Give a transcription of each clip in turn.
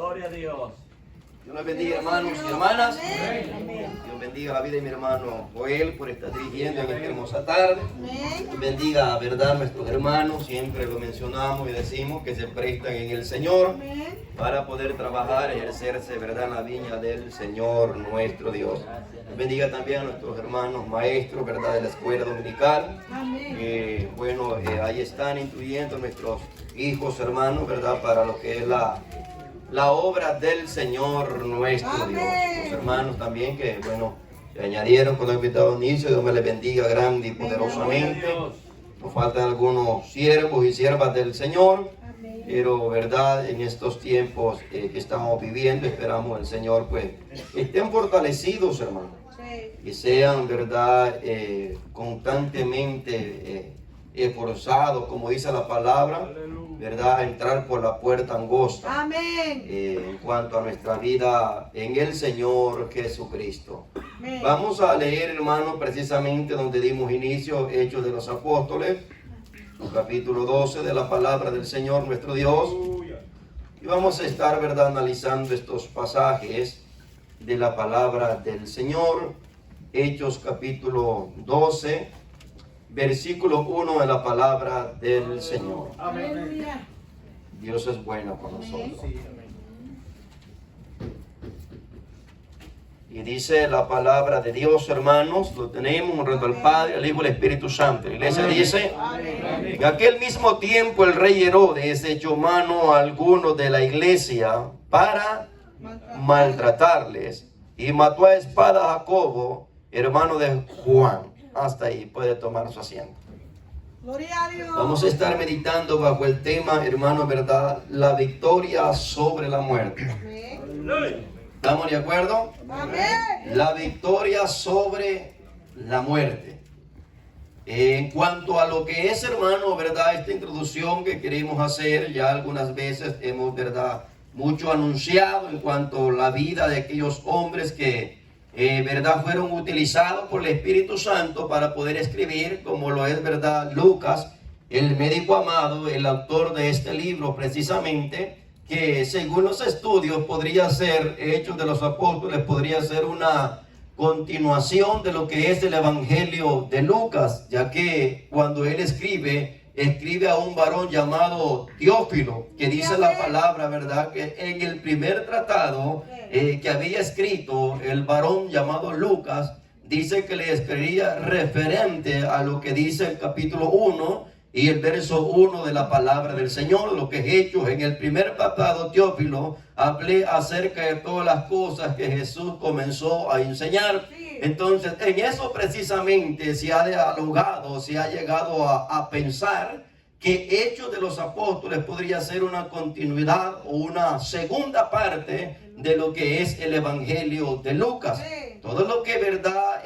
Gloria a Dios. Dios les bendiga, hermanos y hermanas. Dios bendiga la vida de mi hermano Joel por estar dirigiendo en esta hermosa tarde. Dios bendiga, verdad, nuestros hermanos. Siempre lo mencionamos y decimos que se prestan en el Señor para poder trabajar, ejercerse, verdad, en la viña del Señor nuestro Dios. Dios bendiga también a nuestros hermanos maestros, verdad, de la escuela dominical. Bueno, ahí están instruyendo nuestros hijos, hermanos, verdad, para lo que es la obra del Señor nuestro Dios. Los hermanos también que, bueno, se añadieron con el invitado inicio. Dios me les bendiga grande y poderosamente. Nos faltan algunos siervos y siervas del Señor, pero, verdad, en estos tiempos que estamos viviendo, esperamos el Señor, pues, estén fortalecidos, hermanos, y sean, verdad, constantemente esforzados, como dice la palabra, verdad, a entrar por la puerta angosta. Amén. En cuanto a nuestra vida en el Señor Jesucristo. Vamos a leer, hermano, precisamente donde dimos inicio, Hechos de los Apóstoles, capítulo 12 de la palabra del Señor nuestro Dios. Y vamos a estar, verdad, analizando estos pasajes de la palabra del Señor. Hechos capítulo 12, versículo 1 de la palabra del Señor. Amén. Dios es bueno con nosotros. Y dice la palabra de Dios, hermanos, lo tenemos, honrando al Padre, al Hijo y al Espíritu Santo. La iglesia dice: en aquel mismo tiempo el rey Herodes echó mano a algunos de la iglesia para maltratarles, y mató a espada a Jacobo, hermano de Juan. Hasta ahí puede tomar su asiento. Gloria a Dios. Vamos a estar meditando bajo el tema, hermano, verdad, la victoria sobre la muerte. ¿Estamos de acuerdo? Amén. La victoria sobre la muerte. En cuanto a lo que es, hermano, verdad, esta introducción que queremos hacer, ya algunas veces hemos, verdad, mucho anunciado en cuanto a la vida de aquellos hombres que verdad, fueron utilizados por el Espíritu Santo para poder escribir, como lo es, verdad, Lucas, el médico amado, el autor de este libro precisamente, que según los estudios podría ser, Hechos de los Apóstoles, podría ser una continuación de lo que es el Evangelio de Lucas, ya que cuando él escribe a un varón llamado Teófilo, que dice la palabra, verdad, que en el primer tratado que había escrito el varón llamado Lucas, dice que le escribía referente a lo que dice el capítulo 1 y el verso 1 de la palabra del Señor, lo que es Hechos. En el primer tratado, Teófilo, hablé acerca de todas las cosas que Jesús comenzó a enseñar. Entonces, en eso precisamente se ha dialogado, se ha llegado a pensar que Hechos de los Apóstoles podría ser una continuidad o una segunda parte de lo que es el Evangelio de Lucas. Todo lo que, verdad,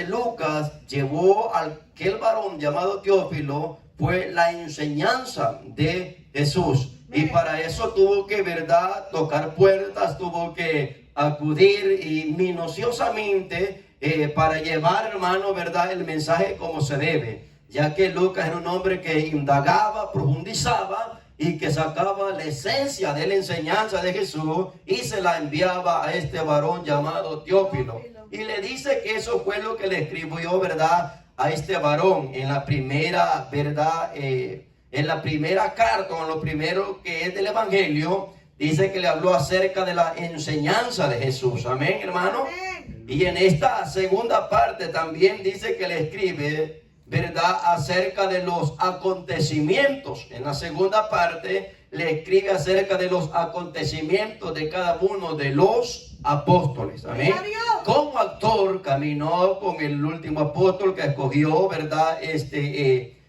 Lucas llevó a aquel varón llamado Teófilo fue la enseñanza de Jesús. Y para eso tuvo que, verdad, tocar puertas, tuvo que acudir y minuciosamente para llevar, hermano, verdad, el mensaje como se debe, ya que Lucas era un hombre que indagaba, profundizaba y que sacaba la esencia de la enseñanza de Jesús y se la enviaba a este varón llamado Teófilo. Y le dice que eso fue lo que le escribió, verdad, a este varón en la primera, verdad, en la primera carta, en lo primero que es del Evangelio. Dice que le habló acerca de la enseñanza de Jesús. Amén, hermano. Y en esta segunda parte también dice que le escribe, verdad, acerca de los acontecimientos. En la segunda parte le escribe acerca de los acontecimientos de cada uno de los apóstoles. Amén. Como actor caminó con el último apóstol que escogió, verdad,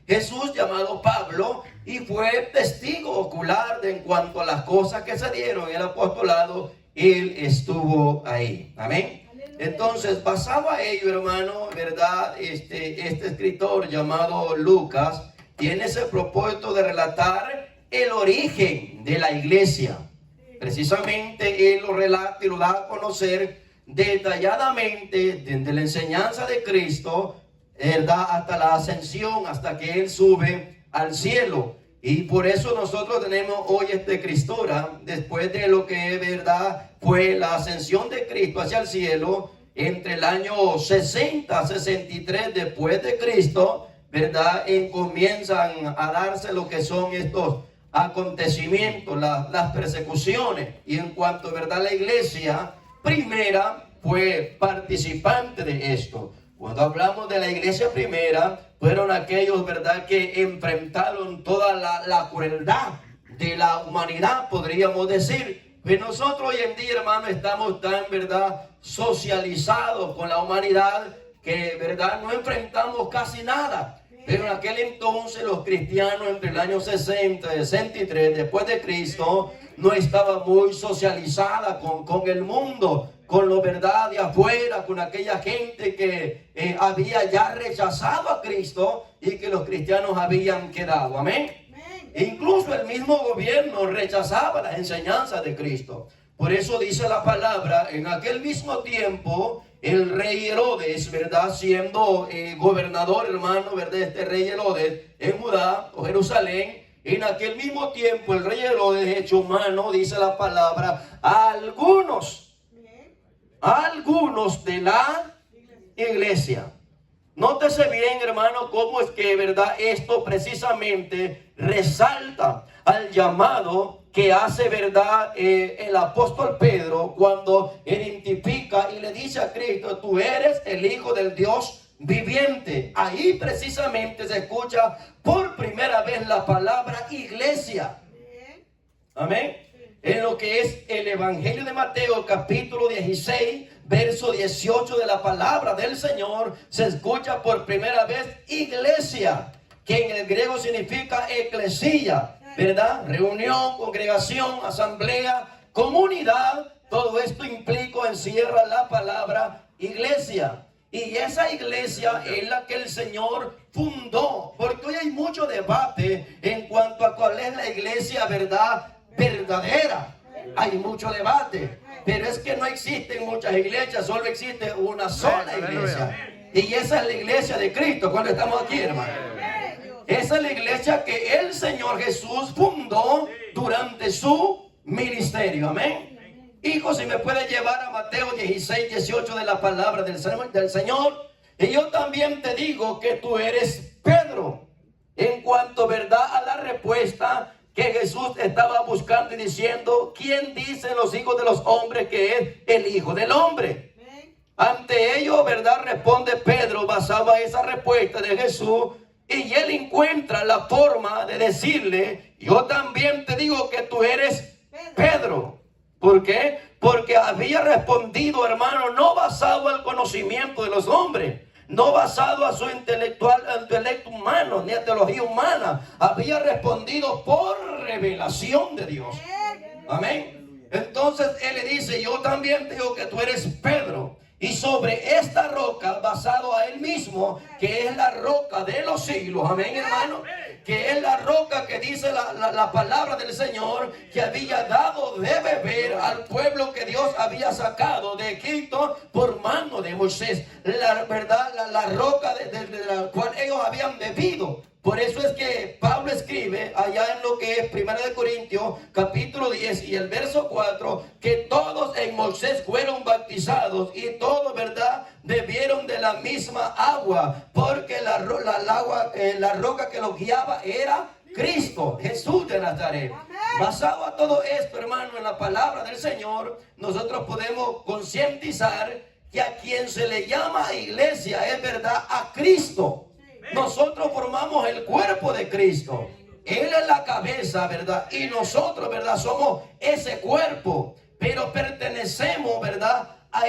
Jesús, llamado Pablo, y fue testigo ocular de en cuanto a las cosas que se dieron en el apostolado. Él estuvo ahí. Amén. Entonces, basado a ello, hermano, verdad, este escritor llamado Lucas tiene ese propósito de relatar el origen de la iglesia. Precisamente él lo relata y lo da a conocer detalladamente desde la enseñanza de Cristo, verdad, hasta la ascensión, hasta que él sube al cielo. Y por eso nosotros tenemos hoy Cristora, después de lo que es verdad fue la ascensión de Cristo hacia el cielo, entre el año 60 a 63 después de Cristo, verdad, comienzan a darse lo que son estos acontecimientos, las persecuciones. Y en cuanto, verdad, la iglesia primera fue participante de esto. Cuando hablamos de la iglesia primera, fueron aquellos, verdad, que enfrentaron toda la crueldad de la humanidad, podríamos decir. Pues nosotros hoy en día, hermano, estamos tan, verdad, socializados con la humanidad que, verdad, no enfrentamos casi nada. Pero en aquel entonces los cristianos entre el año 60 y 63 después de Cristo no estaban muy socializadas con el mundo, con lo verdad de afuera, con aquella gente que había ya rechazado a Cristo y que los cristianos habían quedado. Amén. E incluso el mismo gobierno rechazaba las enseñanzas de Cristo. Por eso dice la palabra, en aquel mismo tiempo, el rey Herodes, verdad, siendo gobernador, hermano, verdad, este rey Herodes en Judá o Jerusalén, en aquel mismo tiempo el rey Herodes echó mano, dice la palabra, a algunos de la iglesia. Nótese bien, hermano, cómo es que, verdad, esto precisamente resalta al llamado que hace, verdad, el apóstol Pedro cuando identifica y le dice a Cristo: tú eres el Hijo del Dios viviente. Ahí precisamente se escucha por primera vez la palabra iglesia. Amén. En lo que es el Evangelio de Mateo, capítulo 16, verso 18 de la palabra del Señor, se escucha por primera vez iglesia, que en el griego significa eclesia, ¿verdad? Reunión, congregación, asamblea, comunidad. Todo esto implica, encierra la palabra iglesia. Y esa iglesia es la que el Señor fundó. Porque hoy hay mucho debate en cuanto a cuál es la iglesia, ¿verdad?, verdadera. Hay mucho debate, pero es que no existen muchas iglesias, solo existe una sola iglesia, y esa es la iglesia de Cristo. Cuando estamos aquí, hermano, esa es la iglesia que el Señor Jesús fundó durante su ministerio. Amén. Hijo, si me puede llevar a Mateo 16, 18 de la palabra del Señor. Y yo también te digo que tú eres Pedro. En cuanto, verdad, a la respuesta que Jesús estaba buscando y diciendo: ¿quién dicen los hijos de los hombres que es el Hijo del Hombre? Ante ello, verdad, responde Pedro basado a esa respuesta de Jesús, y él encuentra la forma de decirle: yo también te digo que tú eres Pedro. ¿Por qué? Porque había respondido, hermano, no basado al conocimiento de los hombres, no basado a su intelecto humano, ni a teología humana. Había respondido por revelación de Dios. Amén. Entonces él le dice: yo también te digo que tú eres Pedro, y sobre esta roca, basado a él mismo, que es la roca de los siglos. Amén, hermano. Que es la roca que dice la palabra del Señor, que había dado de beber al pueblo que Dios había sacado de Egipto por mano de Moisés. La verdad, la roca de la cual ellos habían bebido. Por eso es que Pablo escribe allá en lo que es 1 Corintios capítulo 10 y el verso 4, que todos en Moisés fueron bautizados y todos, verdad, bebieron de la misma agua, porque la roca que los guiaba era Cristo, Jesús de Nazaret. Basado a todo esto, hermano, en la palabra del Señor, nosotros podemos concientizar que a quien se le llama iglesia es, verdad, a Cristo. Nosotros formamos el cuerpo de Cristo. Él es la cabeza, ¿verdad? Y nosotros, ¿verdad?, somos ese cuerpo. Pero pertenecemos, ¿verdad?, a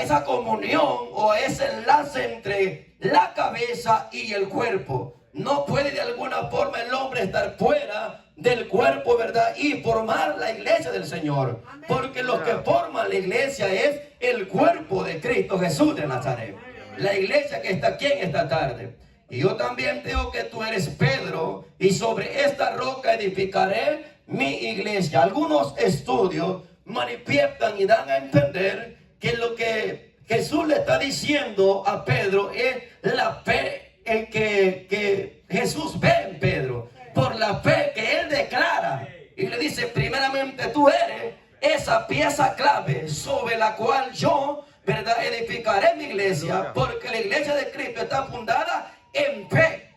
esa comunión o a ese enlace entre la cabeza y el cuerpo. No puede de alguna forma el hombre estar fuera del cuerpo, ¿verdad?, y formar la iglesia del Señor. Porque lo que forma la iglesia es el cuerpo de Cristo Jesús de Nazaret. La iglesia que está aquí en esta tarde. Y yo también digo que tú eres Pedro, y sobre esta roca edificaré mi iglesia. Algunos estudios manifiestan y dan a entender que lo que Jesús le está diciendo a Pedro es la fe en que Jesús ve en Pedro por la fe que él declara y le dice: primeramente tú eres esa pieza clave sobre la cual yo, ¿verdad?, edificaré mi iglesia, porque la iglesia de Cristo está fundada en fe.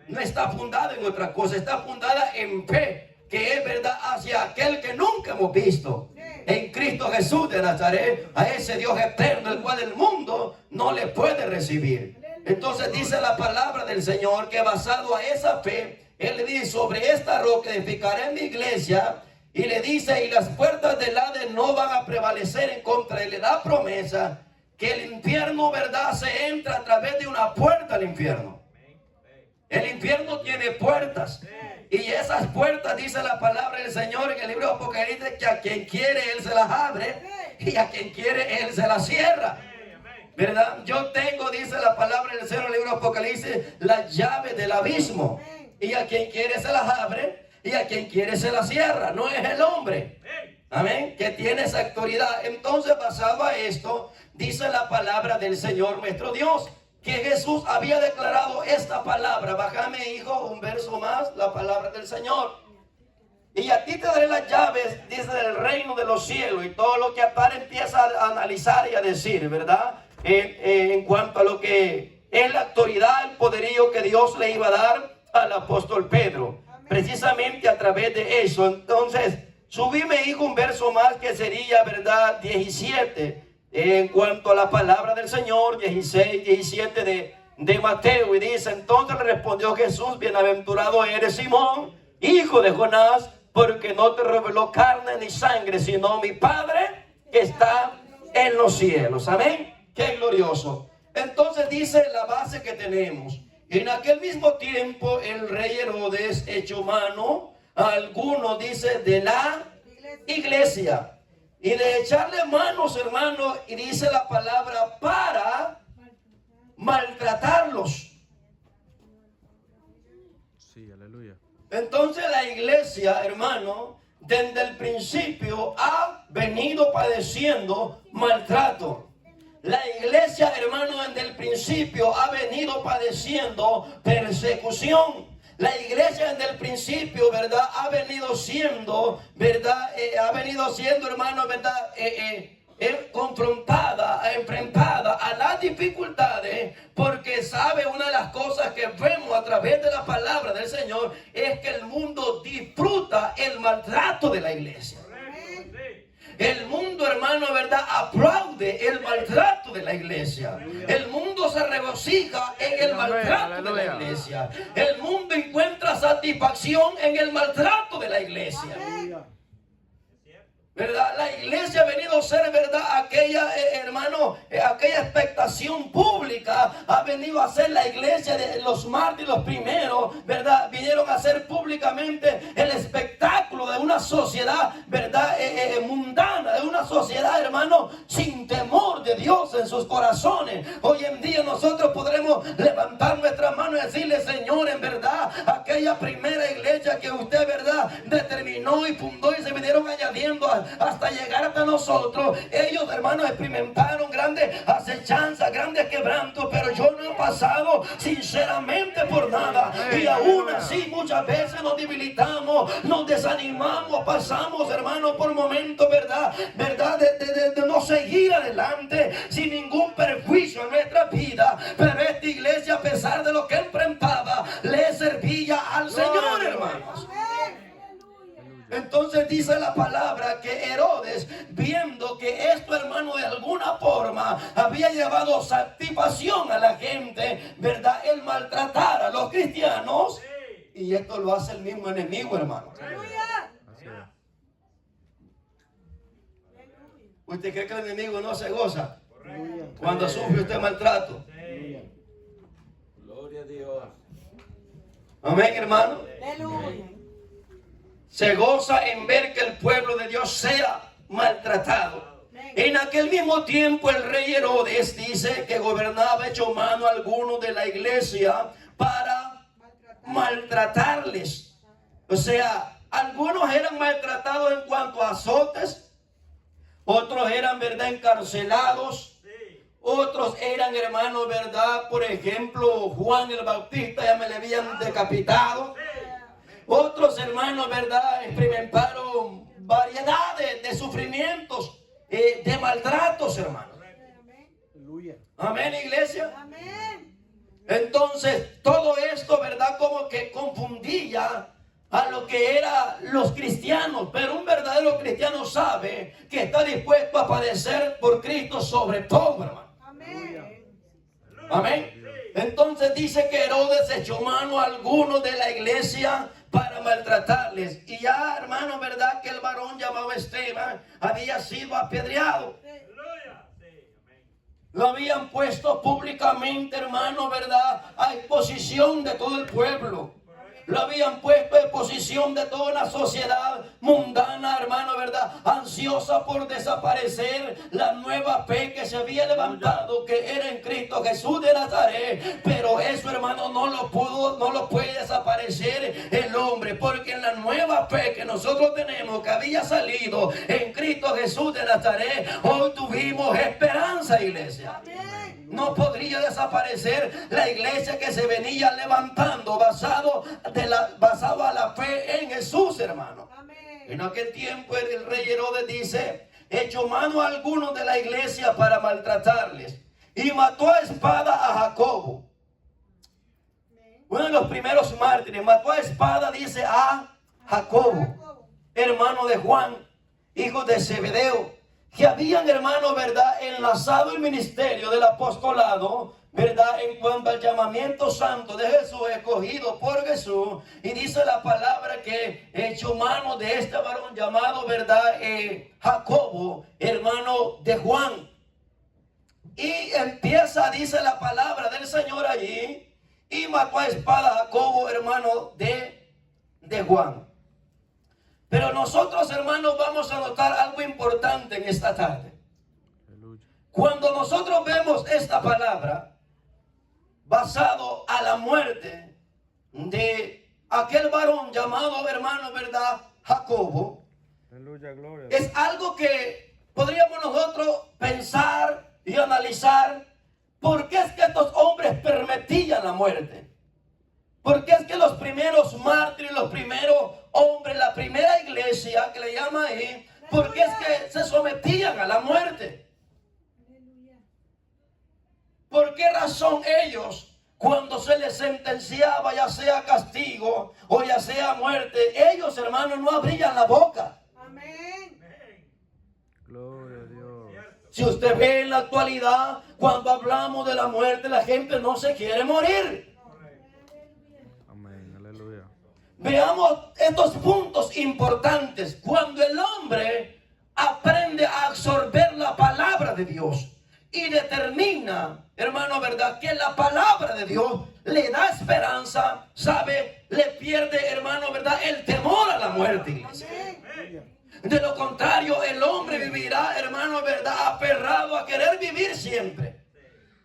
No está fundada en otra cosa, está fundada en fe, que es verdad hacia aquel que nunca hemos visto, en Cristo Jesús de Nazaret, a ese Dios eterno, el cual el mundo no le puede recibir. Entonces dice la palabra del Señor que basado a esa fe, Él le dice: sobre esta roca edificaré mi iglesia. Y le dice: y las puertas del Hades no van a prevalecer en contra. Y le da promesa que el infierno, ¿verdad?, se entra a través de una puerta al infierno. El infierno tiene puertas. Y esas puertas, dice la palabra del Señor en el libro de Apocalipsis, que a quien quiere Él se las abre y a quien quiere Él se las cierra. ¿Verdad? Yo tengo, dice la palabra del Señor en el libro de Apocalipsis, las llaves del abismo. Y a quien quiere se las abre y a quien quiere se las cierra. No es el hombre, amén, que tiene esa autoridad. Entonces, basado a esto, dice la palabra del Señor nuestro Dios, que Jesús había declarado esta palabra. Bájame, hijo, un verso más, la palabra del Señor. Y a ti te daré las llaves, dice, del reino de los cielos. Y todo lo que atar empieza a analizar y a decir, ¿verdad? En cuanto a lo que es la autoridad, el poderío que Dios le iba a dar al apóstol Pedro. Precisamente a través de eso. Entonces, subime, hijo, un verso más, que sería, ¿verdad?, 17. En cuanto a la palabra del Señor, 16, 17 de Mateo. Y dice: entonces le respondió Jesús: bienaventurado eres, Simón, hijo de Jonás, porque no te reveló carne ni sangre, sino mi Padre que está en los cielos. Amén. Qué glorioso. Entonces dice la base que tenemos. En aquel mismo tiempo el rey Herodes echó mano a algunos, dice, de la iglesia. Y de echarle manos, hermanos, y dice la palabra, para maltratarlos. Sí, aleluya. Entonces la iglesia, hermano, desde el principio ha venido padeciendo maltrato. La iglesia, hermano, desde el principio ha venido padeciendo persecución. La iglesia desde el principio, ¿verdad?, ha venido siendo, ¿verdad?, hermano, ¿verdad?, confrontada, enfrentada a las dificultades, porque sabe, una de las cosas que vemos a través de la palabra del Señor es que el mundo disfruta el maltrato de la iglesia. El mundo, hermano, ¿verdad?, aplaude el maltrato de la iglesia. El mundo se regocija en el maltrato de la iglesia. El mundo encuentra satisfacción en el maltrato de la iglesia. ¿Verdad? La iglesia ha venido a ser, ¿verdad?, aquella, hermano, aquella expectación pública. Ha venido a ser la iglesia de los mártires, los primeros, ¿verdad? Vinieron a hacer públicamente el espectáculo de una sociedad, ¿verdad?, mundana, de una sociedad, hermano, sin temor de Dios en sus corazones. Hoy en día nosotros podremos levantar nuestras manos y decirle: Señor, en verdad, aquella primera iglesia que usted, ¿verdad?, determinó y fundó, y se vinieron añadiendo hasta llegar hasta nosotros. Ellos, hermanos, experimentaron grandes acechanzas, grandes quebrantos, pero yo no he pasado sinceramente por nada. Y aún así muchas veces nos debilitamos, nos desanimamos, pasamos, hermanos, por momentos, ¿verdad? De no seguir adelante sin ningún perjuicio en nuestra vida. Pero esta iglesia, a pesar de lo que enfrentaba, le servía al Señor, hermanos. Entonces dice la palabra que Herodes, viendo que esto, hermano, de alguna forma había llevado satisfacción a la gente, ¿verdad?, el maltratar a los cristianos. Y esto lo hace el mismo enemigo, hermano. ¿Usted cree que el enemigo no se goza cuando sufre usted maltrato? Gloria a Dios. Amén, hermano. Aleluya. Se goza en ver que el pueblo de Dios sea maltratado. En aquel mismo tiempo el rey Herodes, dice, que gobernaba, echó mano a algunos de la iglesia para maltratarles. O sea, algunos eran maltratados en cuanto a azotes, otros eran, ¿verdad?, encarcelados, Otros eran, hermanos, ¿verdad? Por ejemplo, Juan el Bautista, ya me le habían decapitado. Otros, hermanos, ¿verdad? Experimentaron variedades de sufrimientos, de maltratos, hermanos. Amén, iglesia. Amén. Entonces, todo esto, ¿verdad? Como que confundía a lo que eran los cristianos. Pero un verdadero cristiano sabe que está dispuesto a padecer por Cristo sobre todo, hermano. Amén. Amén. Entonces dice que Herodes echó mano a algunos de la iglesia para maltratarles. Y ya, hermano, ¿verdad? Que el varón llamado Esteban había sido apedreado. Lo habían puesto públicamente, hermano, ¿verdad? A exposición de todo el pueblo. Lo habían puesto a exposición de toda una sociedad mundana, hermano, ¿verdad? Ansiosa por desaparecer la nueva fe que se había levantado, que era en Cristo Jesús de Nazaret. Pero eso, hermano, no lo puede desaparecer el hombre, porque en la nueva fe que nosotros tenemos, que había salido en Cristo Jesús de Nazaret, hoy tuvimos esperanza, iglesia. No podría desaparecer la iglesia que se venía levantando basado a la fe en Jesús, hermano. Amén. En aquel tiempo el rey Herodes dice, echó mano a algunos de la iglesia para maltratarles y mató a espada a Jacobo, uno de los primeros mártires. Mató a espada, dice, a Jacobo, hermano de Juan, hijo de Zebedeo, que habían, hermano, ¿verdad?, enlazado el ministerio del apostolado, ¿verdad?, en cuanto al llamamiento santo de Jesús, escogido por Jesús. Y dice la palabra que echó mano de este varón llamado, ¿verdad?, Jacobo, hermano de Juan. Y empieza, dice la palabra del Señor allí, y mató a espada a Jacobo, hermano de Juan. Pero nosotros, hermanos, vamos a notar algo importante en esta tarde. Cuando nosotros vemos esta palabra, basado a la muerte de aquel varón llamado, hermano, ¿verdad?, Jacobo, es algo que podríamos nosotros pensar y analizar. ¿Por qué es que estos hombres permitían la muerte? ¿Por qué es que los primeros mártires, los primeros hombres, la primera iglesia que le llama ahí, por qué es que se sometían a la muerte? ¿Por qué razón ellos, cuando se les sentenciaba, ya sea castigo o ya sea muerte, ellos, hermanos, no abrían la boca? Amén. Gloria a Dios. Si usted ve en la actualidad, cuando hablamos de la muerte, la gente no se quiere morir. Amén, aleluya. Veamos estos puntos importantes. Cuando el hombre aprende a absorber la palabra de Dios y determina, hermano, ¿verdad?, que la palabra de Dios le da esperanza, sabe, le pierde, hermano, ¿verdad?, el temor a la muerte, iglesia. De lo contrario, el hombre vivirá, hermano, ¿verdad?, aferrado a querer vivir siempre.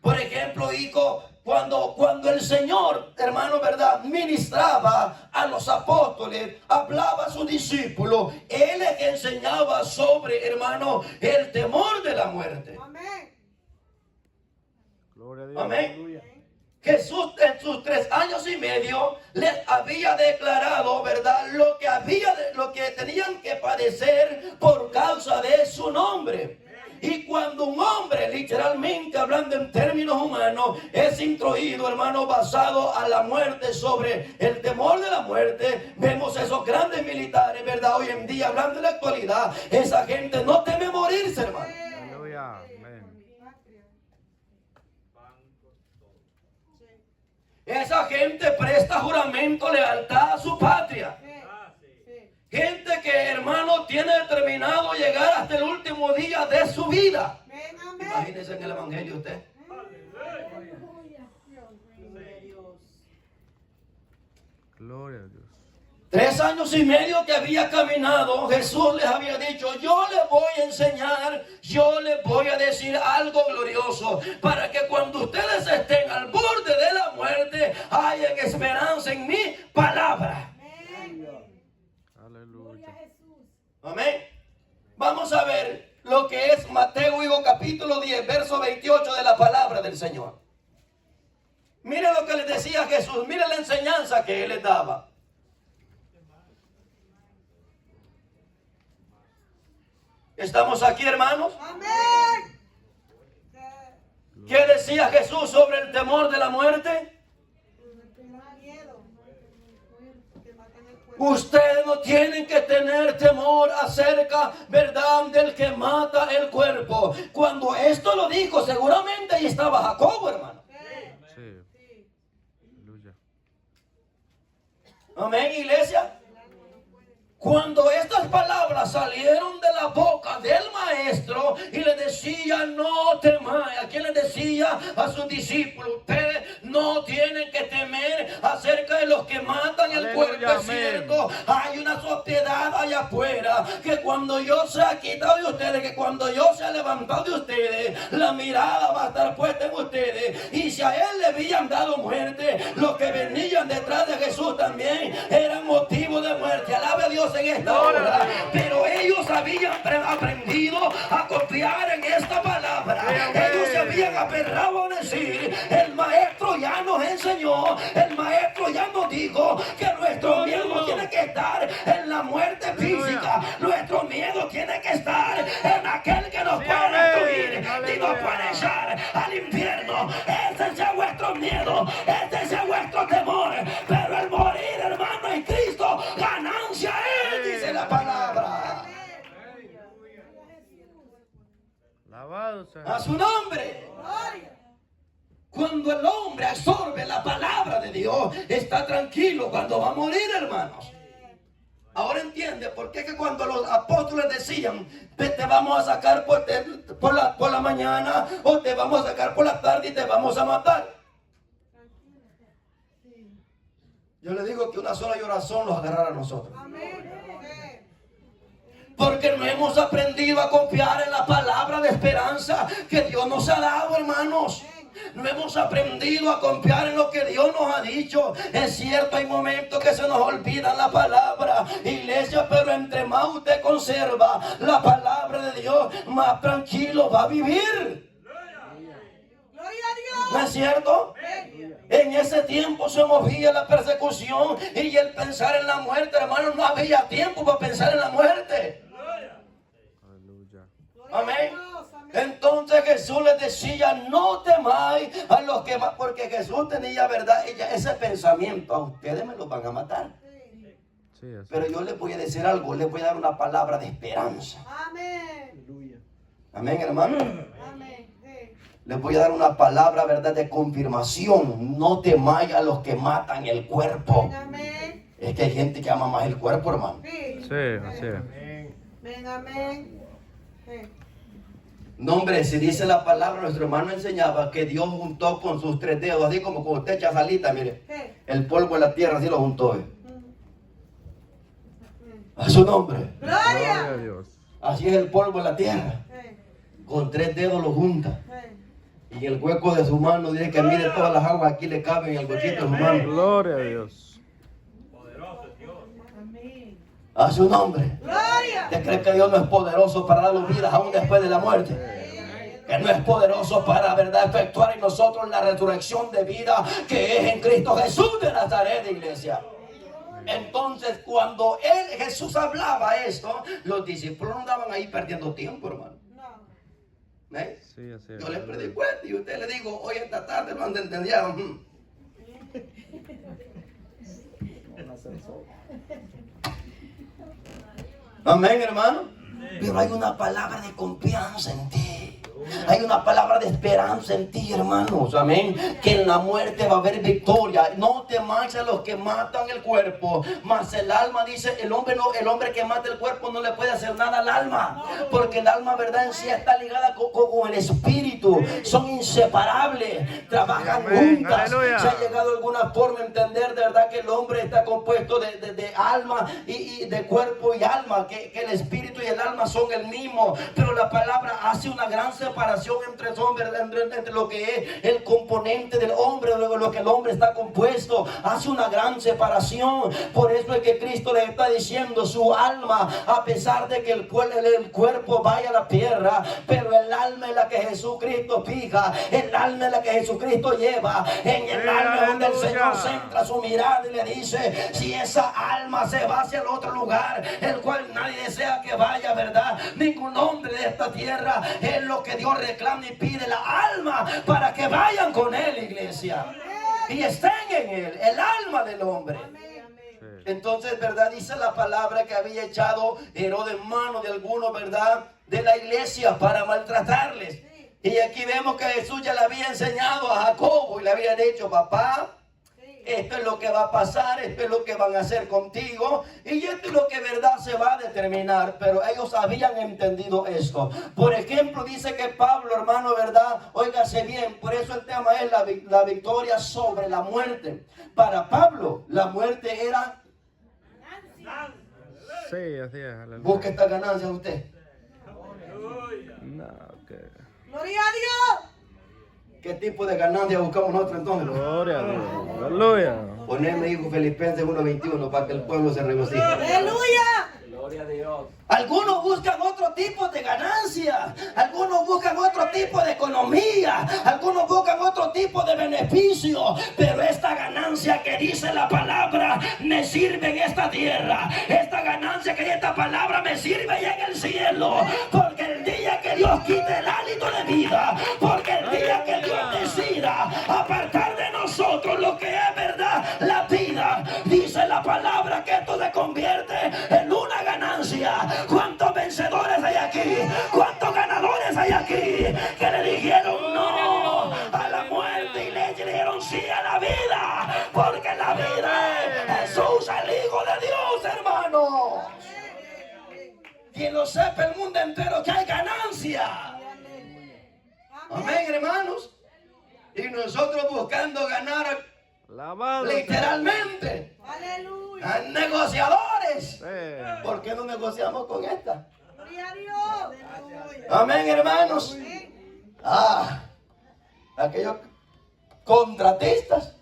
Por ejemplo, hijo, cuando el Señor, hermano, ¿verdad?, ministraba a los apóstoles, hablaba a sus discípulos, Él les enseñaba sobre, hermano, el temor de la muerte. Amén. Gloria a Dios. Amén. Aleluya. Jesús en sus 3 años y medio les había declarado, ¿verdad?, lo que tenían que padecer por causa de su nombre. Y cuando un hombre, literalmente hablando en términos humanos, es instruido, hermano, basado a la muerte, sobre el temor de la muerte, vemos esos grandes militares, ¿verdad? Hoy en día, hablando de la actualidad, esa gente no teme morirse, hermano. Aleluya. Amén. Esa gente presta juramento, lealtad a su patria. Gente que, hermano, tiene determinado llegar hasta el último día de su vida. Amén, amén. Imagínese en el evangelio usted. Gloria a Dios. 3 años y medio que había caminado, Jesús les había dicho, yo les voy a enseñar, yo les voy a decir algo glorioso, para que cuando ustedes estén al borde de la muerte, haya esperanza en mi palabra. Aleluya. Amén. Vamos a ver lo que es Mateo, hijo, capítulo 10, verso 28 de la palabra del Señor. Mire lo que les decía Jesús, mire la enseñanza que Él les daba. ¿Estamos aquí, hermanos? Amén. ¿Qué decía Jesús sobre el temor de la muerte? Ustedes no tienen que tener temor acerca, ¿verdad?, del que mata el cuerpo. Cuando esto lo dijo, seguramente ahí estaba Jacobo, hermano. Sí. Aleluya. Amén, iglesia. Cuando estas palabras salieron de la boca del maestro y le decía, no temáis. ¿A quién le decía? A sus discípulos. Ustedes no tienen que temer acerca de los que matan el Aleluya, cuerpo. Es amén. cierto, hay una sociedad allá afuera que cuando yo sea quitado de ustedes, que cuando yo sea levantado de ustedes, la mirada va a estar puesta en ustedes. Y si a él le habían dado muerte, los que venían detrás de Jesús también eran motivo de muerte. Alabe a Dios en esta hora, pero ellos habían aprendido a confiar en esta palabra. Ellos se habían aferrado a decir, el maestro ya nos enseñó, el maestro ya nos dijo que nuestro miedo tiene que estar en la muerte física, nuestro miedo tiene que estar en aquel que nos puede destruir y nos puede echar al infierno. Ese sea vuestro miedo, ese sea vuestro temor, pero el morir, hermano, en Cristo, ganancia es, dice la palabra. Alabado sea. A su nombre. Cuando el hombre absorbe la palabra de Dios, está tranquilo cuando va a morir, hermanos. Ahora entiende por qué que cuando los apóstoles decían, te vamos a sacar por la mañana, o te vamos a sacar por la tarde y te vamos a matar. Yo le digo que una sola oración los agarrará a nosotros. Porque no hemos aprendido a confiar en la palabra de esperanza que Dios nos ha dado, hermanos. No hemos aprendido a confiar en lo que Dios nos ha dicho. Es cierto, hay momentos que se nos olvida la palabra, iglesia, pero entre más usted conserva la palabra de Dios, más tranquilo va a vivir. ¿No es cierto? En ese tiempo se movía la persecución y el pensar en la muerte, hermano, no había tiempo para pensar en la muerte. Aleluya. Amén. Entonces Jesús les decía, no temáis a los que más, porque Jesús tenía, verdad, ese pensamiento, a ustedes me los van a matar. Sí, así. Pero yo les voy a decir algo, les voy a dar una palabra de esperanza. Amén. Amén, hermano. Amén. Les voy a dar una palabra, verdad, de confirmación. No temáis a los que matan el cuerpo. Amén. Es que hay gente que ama más el cuerpo, hermano. Sí. Sí, así es. Amén. Amén. No, hombre, si dice la palabra, nuestro hermano enseñaba que Dios juntó con sus 3 dedos, así como cuando usted echa salita, mire, el polvo de la tierra, así lo juntó. A su nombre. Gloria a Gloria. Dios. Así es el polvo de la tierra. Con 3 dedos lo junta. Y en el hueco de su mano dice que mire todas las aguas aquí le caben en el huequito de su mano. Gloria a Dios. A su nombre. Gloria. ¿Usted cree que Dios no es poderoso para darnos vidas aún después de la muerte? Que no es poderoso para, verdad, efectuar en nosotros la resurrección de vida que es en Cristo Jesús de Nazaret, iglesia. Entonces, cuando Jesús hablaba esto, los discípulos no andaban ahí perdiendo tiempo, hermano. ¿Eh? Sí, así es. Yo le predico esto y usted le digo, hoy esta tarde no entendieron. Amén, hermano. Pero hay una palabra de confianza en ti. Hay una palabra de esperanza en ti, hermanos. Amén. Que en la muerte va a haber victoria. No temáis a los que matan el cuerpo, mas el alma, dice, el hombre que mata el cuerpo no le puede hacer nada al alma. Porque el alma, verdad, en sí está ligada con el espíritu. Son inseparables. Trabajan Amén. juntas. Aleluya. Se ha llegado a alguna forma a entender de verdad que el hombre está compuesto de alma y de cuerpo y alma. Que el espíritu y el alma son el mismo. Pero la palabra hace una gran separación separación entre lo que es el componente del hombre, lo que el hombre está compuesto. Hace una gran separación. Por eso es que Cristo le está diciendo: su alma, a pesar de que el cuerpo vaya a la tierra, pero el alma es la que Jesucristo fija, el alma es la que Jesucristo lleva. En el alma donde el Señor centra su mirada y le dice: si esa alma se va hacia el otro lugar, el cual nadie desea que vaya, ¿verdad? Ningún hombre de esta tierra. Es lo que Dios reclama y pide: la alma, para que vayan con Él, iglesia, y estén en Él, el alma del hombre. Entonces, ¿verdad? Dice la palabra que había echado Herodes en mano de algunos, ¿verdad?, de la iglesia para maltratarles. Y aquí vemos que Jesús ya le había enseñado a Jacobo y le había dicho: papá, esto es lo que va a pasar, esto es lo que van a hacer contigo, y esto es lo que verdad se va a determinar. Pero ellos habían entendido esto. Por ejemplo, dice que Pablo, hermano, verdad, óigase bien, por eso el tema es la victoria sobre la muerte. Para Pablo, la muerte era... Sí, así es. Aleluya. Busque esta ganancia usted. No, que... Gloria a Dios. ¿Qué tipo de ganancia buscamos nosotros entonces? Gloria a Dios. Aleluya. Poneme, hijo, Filipenses 1:21 para que el pueblo se regocije. Aleluya. Algunos buscan otro tipo de ganancia, algunos buscan otro tipo de economía, algunos buscan otro tipo de beneficio, pero esta ganancia que dice la palabra me sirve en esta tierra. Esta ganancia que dice esta palabra me sirve ya en el cielo, porque el día que Dios quite el hálito de vida, porque el día que Dios decida apartar de nosotros lo que es verdad, la vida, dice la palabra que esto se convierte en una ganancia. ¿Cuántos vencedores hay aquí? ¿Cuántos ganadores hay aquí que le dijeron no a la muerte y le dijeron sí a la vida? Porque la vida es Jesús, el Hijo de Dios, hermano. Quien lo sepa el mundo entero que hay ganancia. Amén, hermanos. Y nosotros buscando ganar Lavado. literalmente. Aleluya. Negociadores. Sí. ¿Por qué no negociamos con esta? Gloria a Dios. Amén, hermanos. Aquellos contratistas.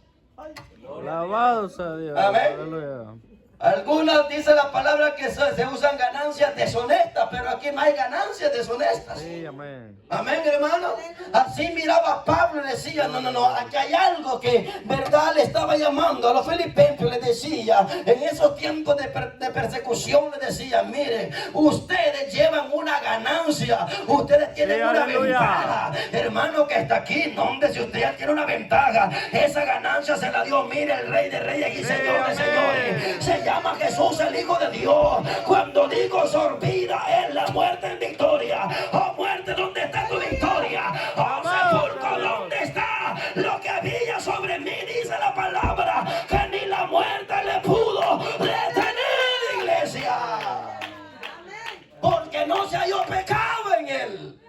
Lavados a Dios. Amén. Aleluya. Algunas dice la palabra que se usan ganancias deshonestas, pero aquí no hay ganancias deshonestas. Sí, amén. Amén, hermano. Así miraba Pablo y decía: no, aquí hay algo que, verdad, le estaba llamando a los filipenses. Les decía, en esos tiempos de persecución, les decía: mire, ustedes llevan una ganancia, ustedes tienen Sí, una aleluya. ventaja. Hermano que está aquí, no, hombre, si usted tiene una ventaja, esa ganancia se la dio, mire, el Rey de Reyes y Señor de amén. Señores. Se llama Jesús, el Hijo de Dios. Cuando digo sorbida es la muerte en victoria. Oh muerte, ¿dónde está tu victoria? Oh sepulcro, ¿dónde está lo que había sobre mí? Dice la palabra que ni la muerte le pudo detener, iglesia. Porque no se halló pecado en él.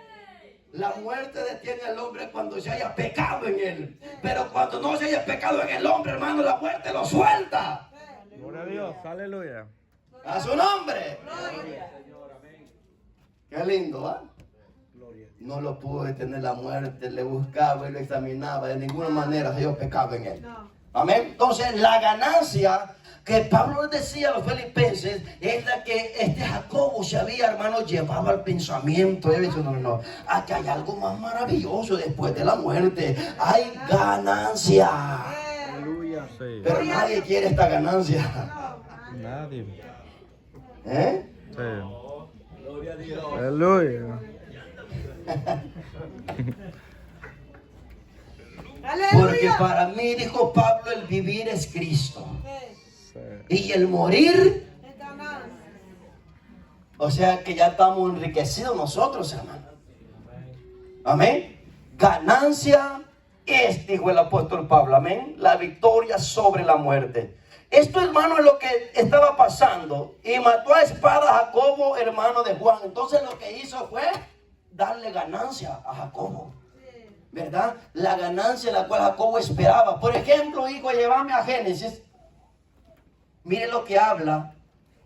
La muerte detiene al hombre cuando se haya pecado en él. Pero cuando no se haya pecado en el hombre, hermano, la muerte lo suelta. Gloria a Dios. Aleluya. A su nombre. Qué lindo, ¿va? No lo pudo detener la muerte, le buscaba y lo examinaba. De ninguna manera se dio pecado en él. Amén. Entonces, la ganancia que Pablo les decía a los filipenses es la que Jacobo se había, hermano, llevado al pensamiento. Él dice: no, aquí hay algo más maravilloso después de la muerte. Hay ganancia. Aleluya. Sí. Pero nadie quiere esta ganancia. Nadie. ¿Eh? Sí. Aleluya. Porque Aleluya. para mí, dijo Pablo, el vivir es Cristo. Sí. Y el morir, Es ganancia. o sea que ya estamos enriquecidos nosotros, hermano. Amén. Ganancia es, dijo el apóstol Pablo, amén, la victoria sobre la muerte. Esto, hermano, es lo que estaba pasando. Y mató a espada a Jacobo, hermano de Juan. Entonces lo que hizo fue darle ganancia a Jacobo, ¿verdad? La ganancia la cual Jacobo esperaba. Por ejemplo, hijo, llévame a Génesis. Mire lo que habla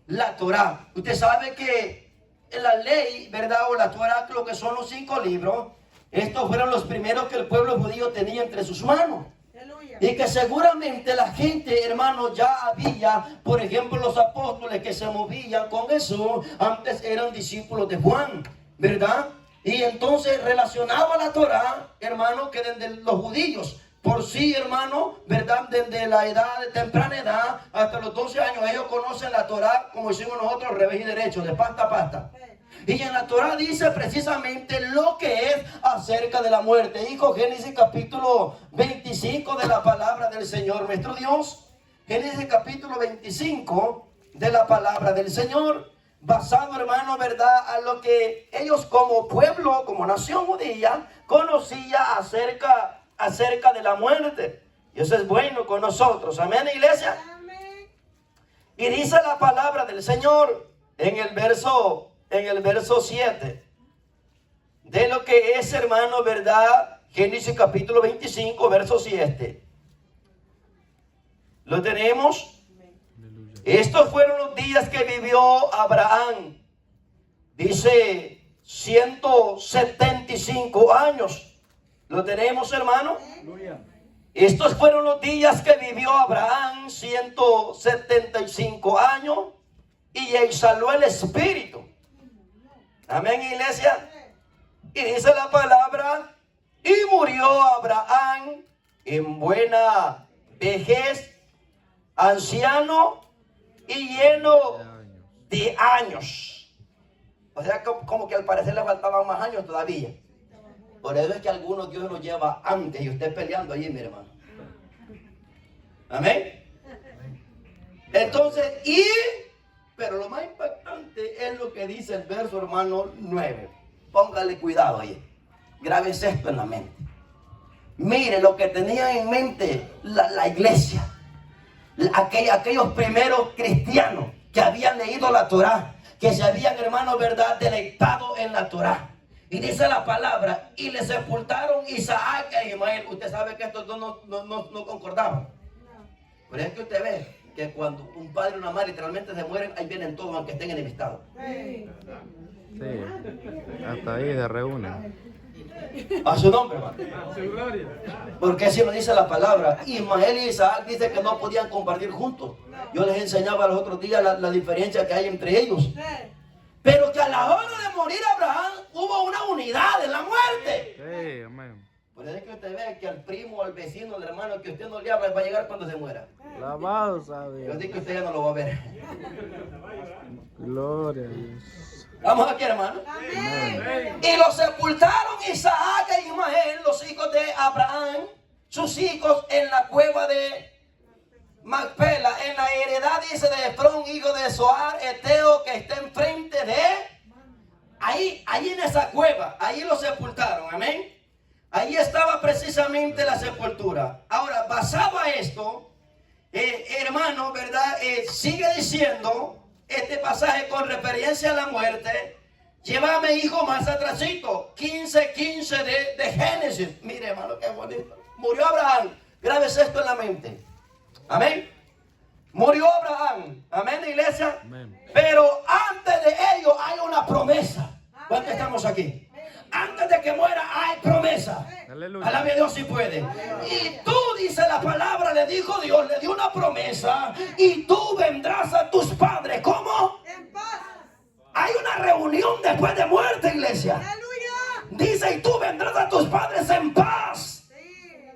la Torá. Usted sabe que en la ley, ¿verdad? O la Torá, lo que son los 5 libros, Estos fueron los primeros que el pueblo judío tenía entre sus manos. Aleluya. Y que seguramente la gente, hermano, ya había, por ejemplo, los apóstoles que se movían con Jesús, antes eran discípulos de Juan, ¿verdad? Y entonces relacionaba la Torá, hermano, que desde los judíos, por sí, hermano, ¿verdad? Desde la edad, de temprana edad, hasta los 12 años, ellos conocen la Torá, como hicimos nosotros, revés y derecho, de pasta a pasta. Y en la Torá dice precisamente lo que es acerca de la muerte. Hijo, Génesis capítulo 25 de la palabra del Señor nuestro Dios. Génesis capítulo 25 de la palabra del Señor. Basado, hermano, ¿verdad? A lo que ellos como pueblo, como nación judía, conocía acerca de la muerte. Y eso es bueno con nosotros. Amén, iglesia. Amén. Y dice la palabra del Señor en el verso 7, de lo que es, hermano, ¿verdad? Génesis capítulo 25, verso 7. ¿Lo tenemos? Estos fueron los días que vivió Abraham. Dice 175 años. ¿Lo tenemos, hermano? Estos fueron los días que vivió Abraham, 175 años, y exhaló el espíritu. Amén, iglesia. Y dice la palabra, y murió Abraham en buena vejez, anciano y lleno de años. O sea, como que al parecer le faltaban más años todavía. Por eso es que algunos Dios los lleva antes y usted peleando allí, mi hermano. Amén. Entonces, pero lo más impactante es lo que dice el verso, hermano, 9. Póngale cuidado ahí. Grábese esto en la mente. Mire lo que tenía en mente la iglesia. Aquellos primeros cristianos que habían leído la Torá, que se habían, hermano, ¿verdad?, deleitado en la Torá. Y dice la palabra, y le sepultaron Isaac e Ismael. Usted sabe que estos dos no concordaban. Pero es que usted ve que cuando un padre y una madre literalmente se mueren, ahí vienen todos aunque estén enemistados. Sí, hasta ahí se reúnen. A su nombre, hermano. Porque así lo dice la palabra. Ismael y Isaac dice que no podían compartir juntos. Yo les enseñaba los otros días la diferencia que hay entre ellos. Pero que a la hora de morir Abraham hubo una unidad en la muerte. Sí, amén. Por eso es que usted ve que al primo, al vecino, al hermano que usted no le habla va a llegar cuando se muera. Lavado, sabe. Yo digo que usted ya no lo va a ver. Gloria a Dios. Vamos aquí, hermano. Amén. Y los sepultaron Isaac e Ismael, los hijos de Abraham, sus hijos, en la cueva de Macpela, en la heredad, dice, de Efrón, hijo de Zoar, Eteo, que está enfrente de ahí en esa cueva, ahí lo sepultaron, amén. Ahí estaba precisamente la sepultura. Ahora, basado a esto, hermano, ¿verdad? Sigue diciendo este pasaje con referencia a la muerte. Llévame, hijo, más atrasito, 15:15 de Génesis. Mire, hermano, qué bonito. Murió Abraham. Grábese esto en la mente. Amén. Murió Abraham. Amén, iglesia. Amén. Pero antes de ello hay una promesa. ¿Cuántos estamos aquí? Antes de que muera hay promesa. Aleluya. Alabe a Dios si puede. Y tú, dice la palabra, le dijo Dios, le dio una promesa. Y tú vendrás a tus padres. ¿Cómo? En paz. Hay una reunión después de muerte, iglesia. Aleluya. Dice, y tú vendrás a tus padres en paz. Sí.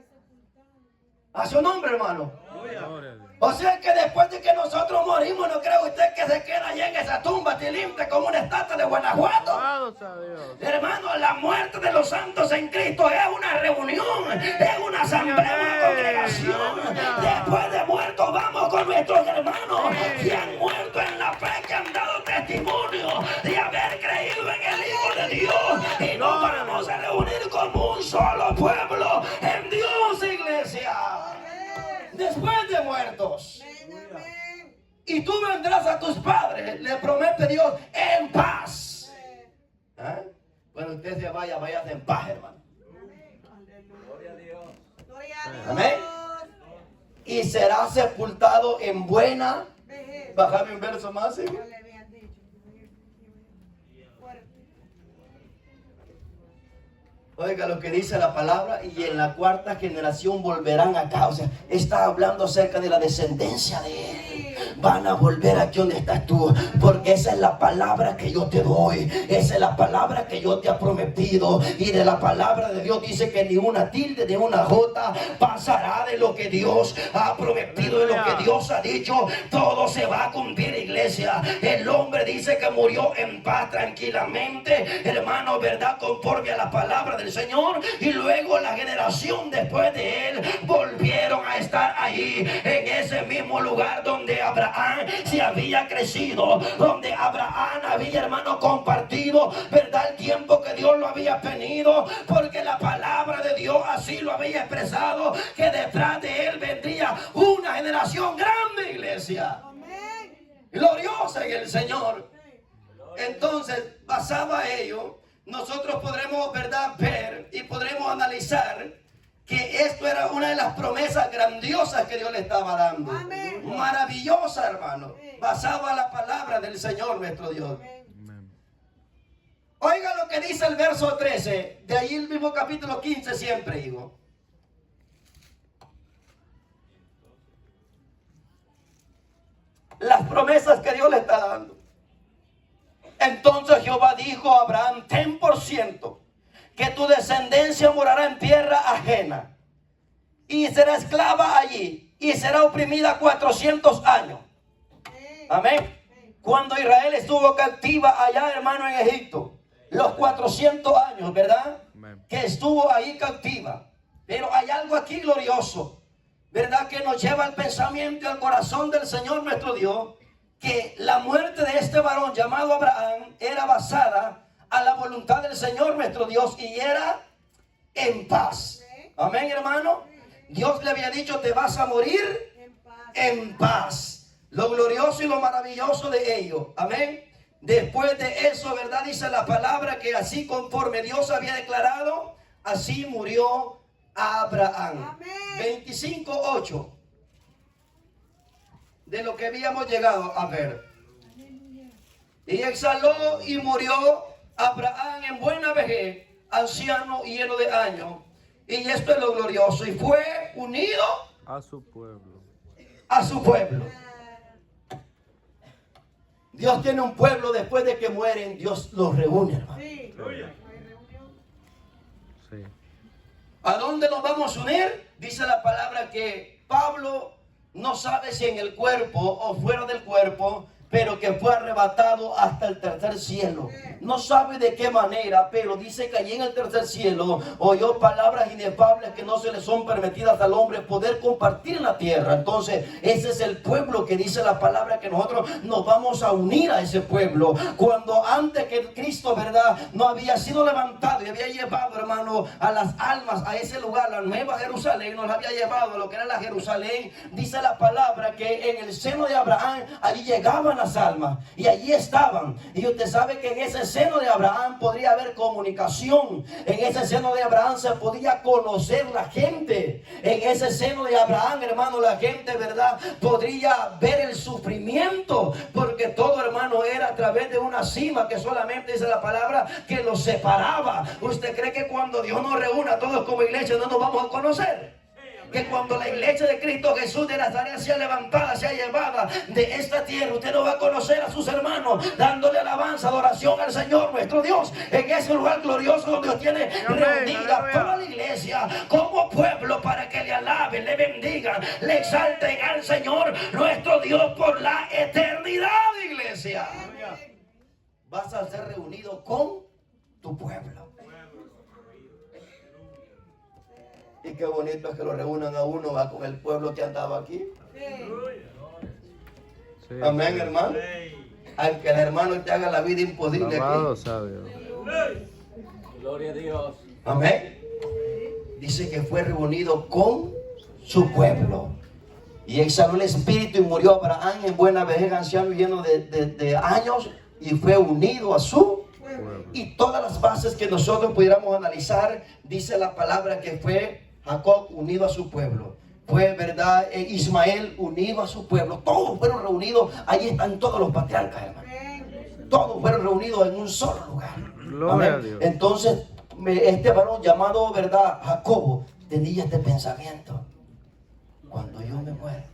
A su nombre, hermano. Gloria a Dios. O sea que después de que nosotros morimos, ¿no cree usted que se queda allá en esa tumba tilinte como una estatua de Guanajuato? Alabado sea Dios. Hermano, la muerte de los santos en Cristo es una reunión, es una asamblea, una congregación. Después de muertos vamos con nuestros hermanos que han muerto en la fe, que han dado testimonio de haber creído en el Hijo de Dios. Y nos vamos a reunir como un solo pueblo en Dios, iglesia. Después de muertos. Amén. Y tú vendrás a tus padres, le promete Dios, en paz. ¿Eh? Cuando usted se vaya, váyase en paz, hermano. Gloria a Dios. Gloria a Dios. Amén. Y será sepultado en buena. Vejez. Bájame un verso más, ¿sí? No le habían dicho. Fuerte. Oiga lo que dice la palabra, y en la cuarta generación volverán acá. O sea, está hablando acerca de la descendencia de él. Van a volver aquí donde estás tú, porque esa es la palabra que yo te doy, esa es la palabra que yo te he prometido. Y de la palabra de Dios dice que ni una tilde ni una jota pasará de lo que Dios ha prometido, de lo que Dios ha dicho. Todo se va a cumplir, iglesia. El hombre dice que murió en paz, tranquilamente, hermano, verdad, conforme a la palabra del Señor. Y luego la generación después de él volvieron a estar allí, en ese mismo lugar donde Abraham se había crecido, donde Abraham había, hermano, compartido, verdad, el tiempo que Dios lo había tenido, porque la palabra de Dios así lo había expresado, que detrás de él vendría una generación grande, iglesia, gloriosa en el Señor. Entonces, basado a ello, nosotros podremos, verdad, ver y podremos analizar que esto era una de las promesas grandiosas que Dios le estaba dando. Amén. Maravillosa, hermano, basado a la palabra del Señor nuestro Dios. Amén. Oiga lo que dice el verso 13, de ahí el mismo capítulo 15 siempre, digo. Las promesas que Dios le está dando. Entonces Jehová dijo a Abraham: ten por ciento que tu descendencia morará en tierra ajena y será esclava allí y será oprimida 400 años. Amén. Cuando Israel estuvo cautiva allá, hermano, en Egipto, los 400 años, ¿verdad? Amén. Que estuvo ahí cautiva. Pero hay algo aquí glorioso, ¿verdad? Que nos lleva al pensamiento y al corazón del Señor nuestro Dios, que la muerte de este varón llamado Abraham era basada a la voluntad del Señor nuestro Dios y era en paz. Amén, hermano. Dios le había dicho: te vas a morir en paz. Lo glorioso y lo maravilloso de ello. Amén. Después de eso, ¿verdad? Dice la palabra que así conforme Dios había declarado, así murió Abraham. 25:8 de lo que habíamos llegado a ver. Y exhaló y murió Abraham en buena vejez, anciano y lleno de años. Y esto es lo glorioso. Y fue unido A su pueblo. a su pueblo. Dios tiene un pueblo después de que mueren. Dios los reúne, hermano. Sí. Sí. ¿A dónde nos vamos a unir? Dice la palabra que Pablo no sabe si en el cuerpo o fuera del cuerpo, pero que fue arrebatado hasta el tercer cielo. No sabe de qué manera, pero dice que allí en el tercer cielo oyó palabras inefables que no se le son permitidas al hombre poder compartir en la tierra. Entonces ese es el pueblo que dice la palabra que nosotros nos vamos a unir a ese pueblo. Cuando antes que Cristo, ¿verdad?, no había sido levantado y había llevado, hermano, a las almas a ese lugar, la nueva Jerusalén, nos había llevado a lo que era la Jerusalén. Dice la palabra que en el seno de Abraham allí llegaban las almas y allí estaban. Y usted sabe que en ese seno de Abraham podría haber comunicación. En ese seno de Abraham se podía conocer la gente. En ese seno de Abraham, hermano, la gente, ¿verdad?, podría ver el sufrimiento, porque todo, hermano, era a través de una cima que solamente dice la palabra que los separaba. ¿Usted cree que cuando Dios nos reúna a todos como iglesia no nos vamos a conocer? Que cuando la iglesia de Cristo Jesús de Nazaret sea levantada, sea llevada de esta tierra, usted no va a conocer a sus hermanos dándole alabanza, adoración al Señor nuestro Dios en ese lugar glorioso donde Dios tiene reunida toda la iglesia como pueblo para que le alaben, le bendigan, le exalten al Señor nuestro Dios por la eternidad, iglesia. Vas a ser reunido con tu pueblo. Y qué bonito es que lo reúnan a uno, va, con el pueblo que andaba aquí. Sí, Amén, sí. hermano. Al que el hermano te haga la vida imposible Alabado aquí. sea Dios. Gloria a Dios. Amén. Dice que fue reunido con su pueblo. Y exhaló el espíritu y murió Abraham en buena vejez, anciano y lleno de años, y fue unido a su Pueblo. y todas las bases que nosotros pudiéramos analizar. Dice la palabra que fue Jacob unido a su pueblo, fue, verdad, Ismael unido a su pueblo. Todos fueron reunidos. Ahí están todos los patriarcas, hermano. Todos fueron reunidos en un solo lugar. Gloria a Amén. Dios. Entonces este varón llamado, ¿verdad?, Jacobo, tenía este pensamiento. Cuando yo me muera,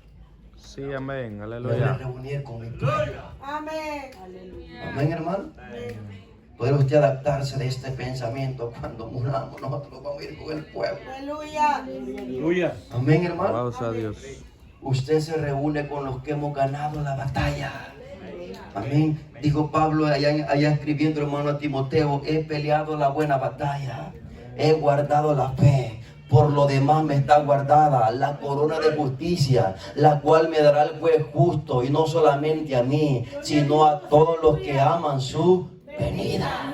Sí, amén. me voy a Aleluya. reunir con mi pueblo. Amén. Amén, hermano. ¿Puede usted adaptarse de este pensamiento? Cuando muramos, nosotros vamos a ir con el pueblo. Aleluya. Amén, hermano. Alabados a Dios. Usted se reúne con los que hemos ganado la batalla. Amén. Dijo Pablo allá escribiendo, hermano, a Timoteo: he peleado la buena batalla, he guardado la fe. Por lo demás me está guardada la corona de justicia, la cual me dará el juez justo, y no solamente a mí, sino a todos los que aman su venida.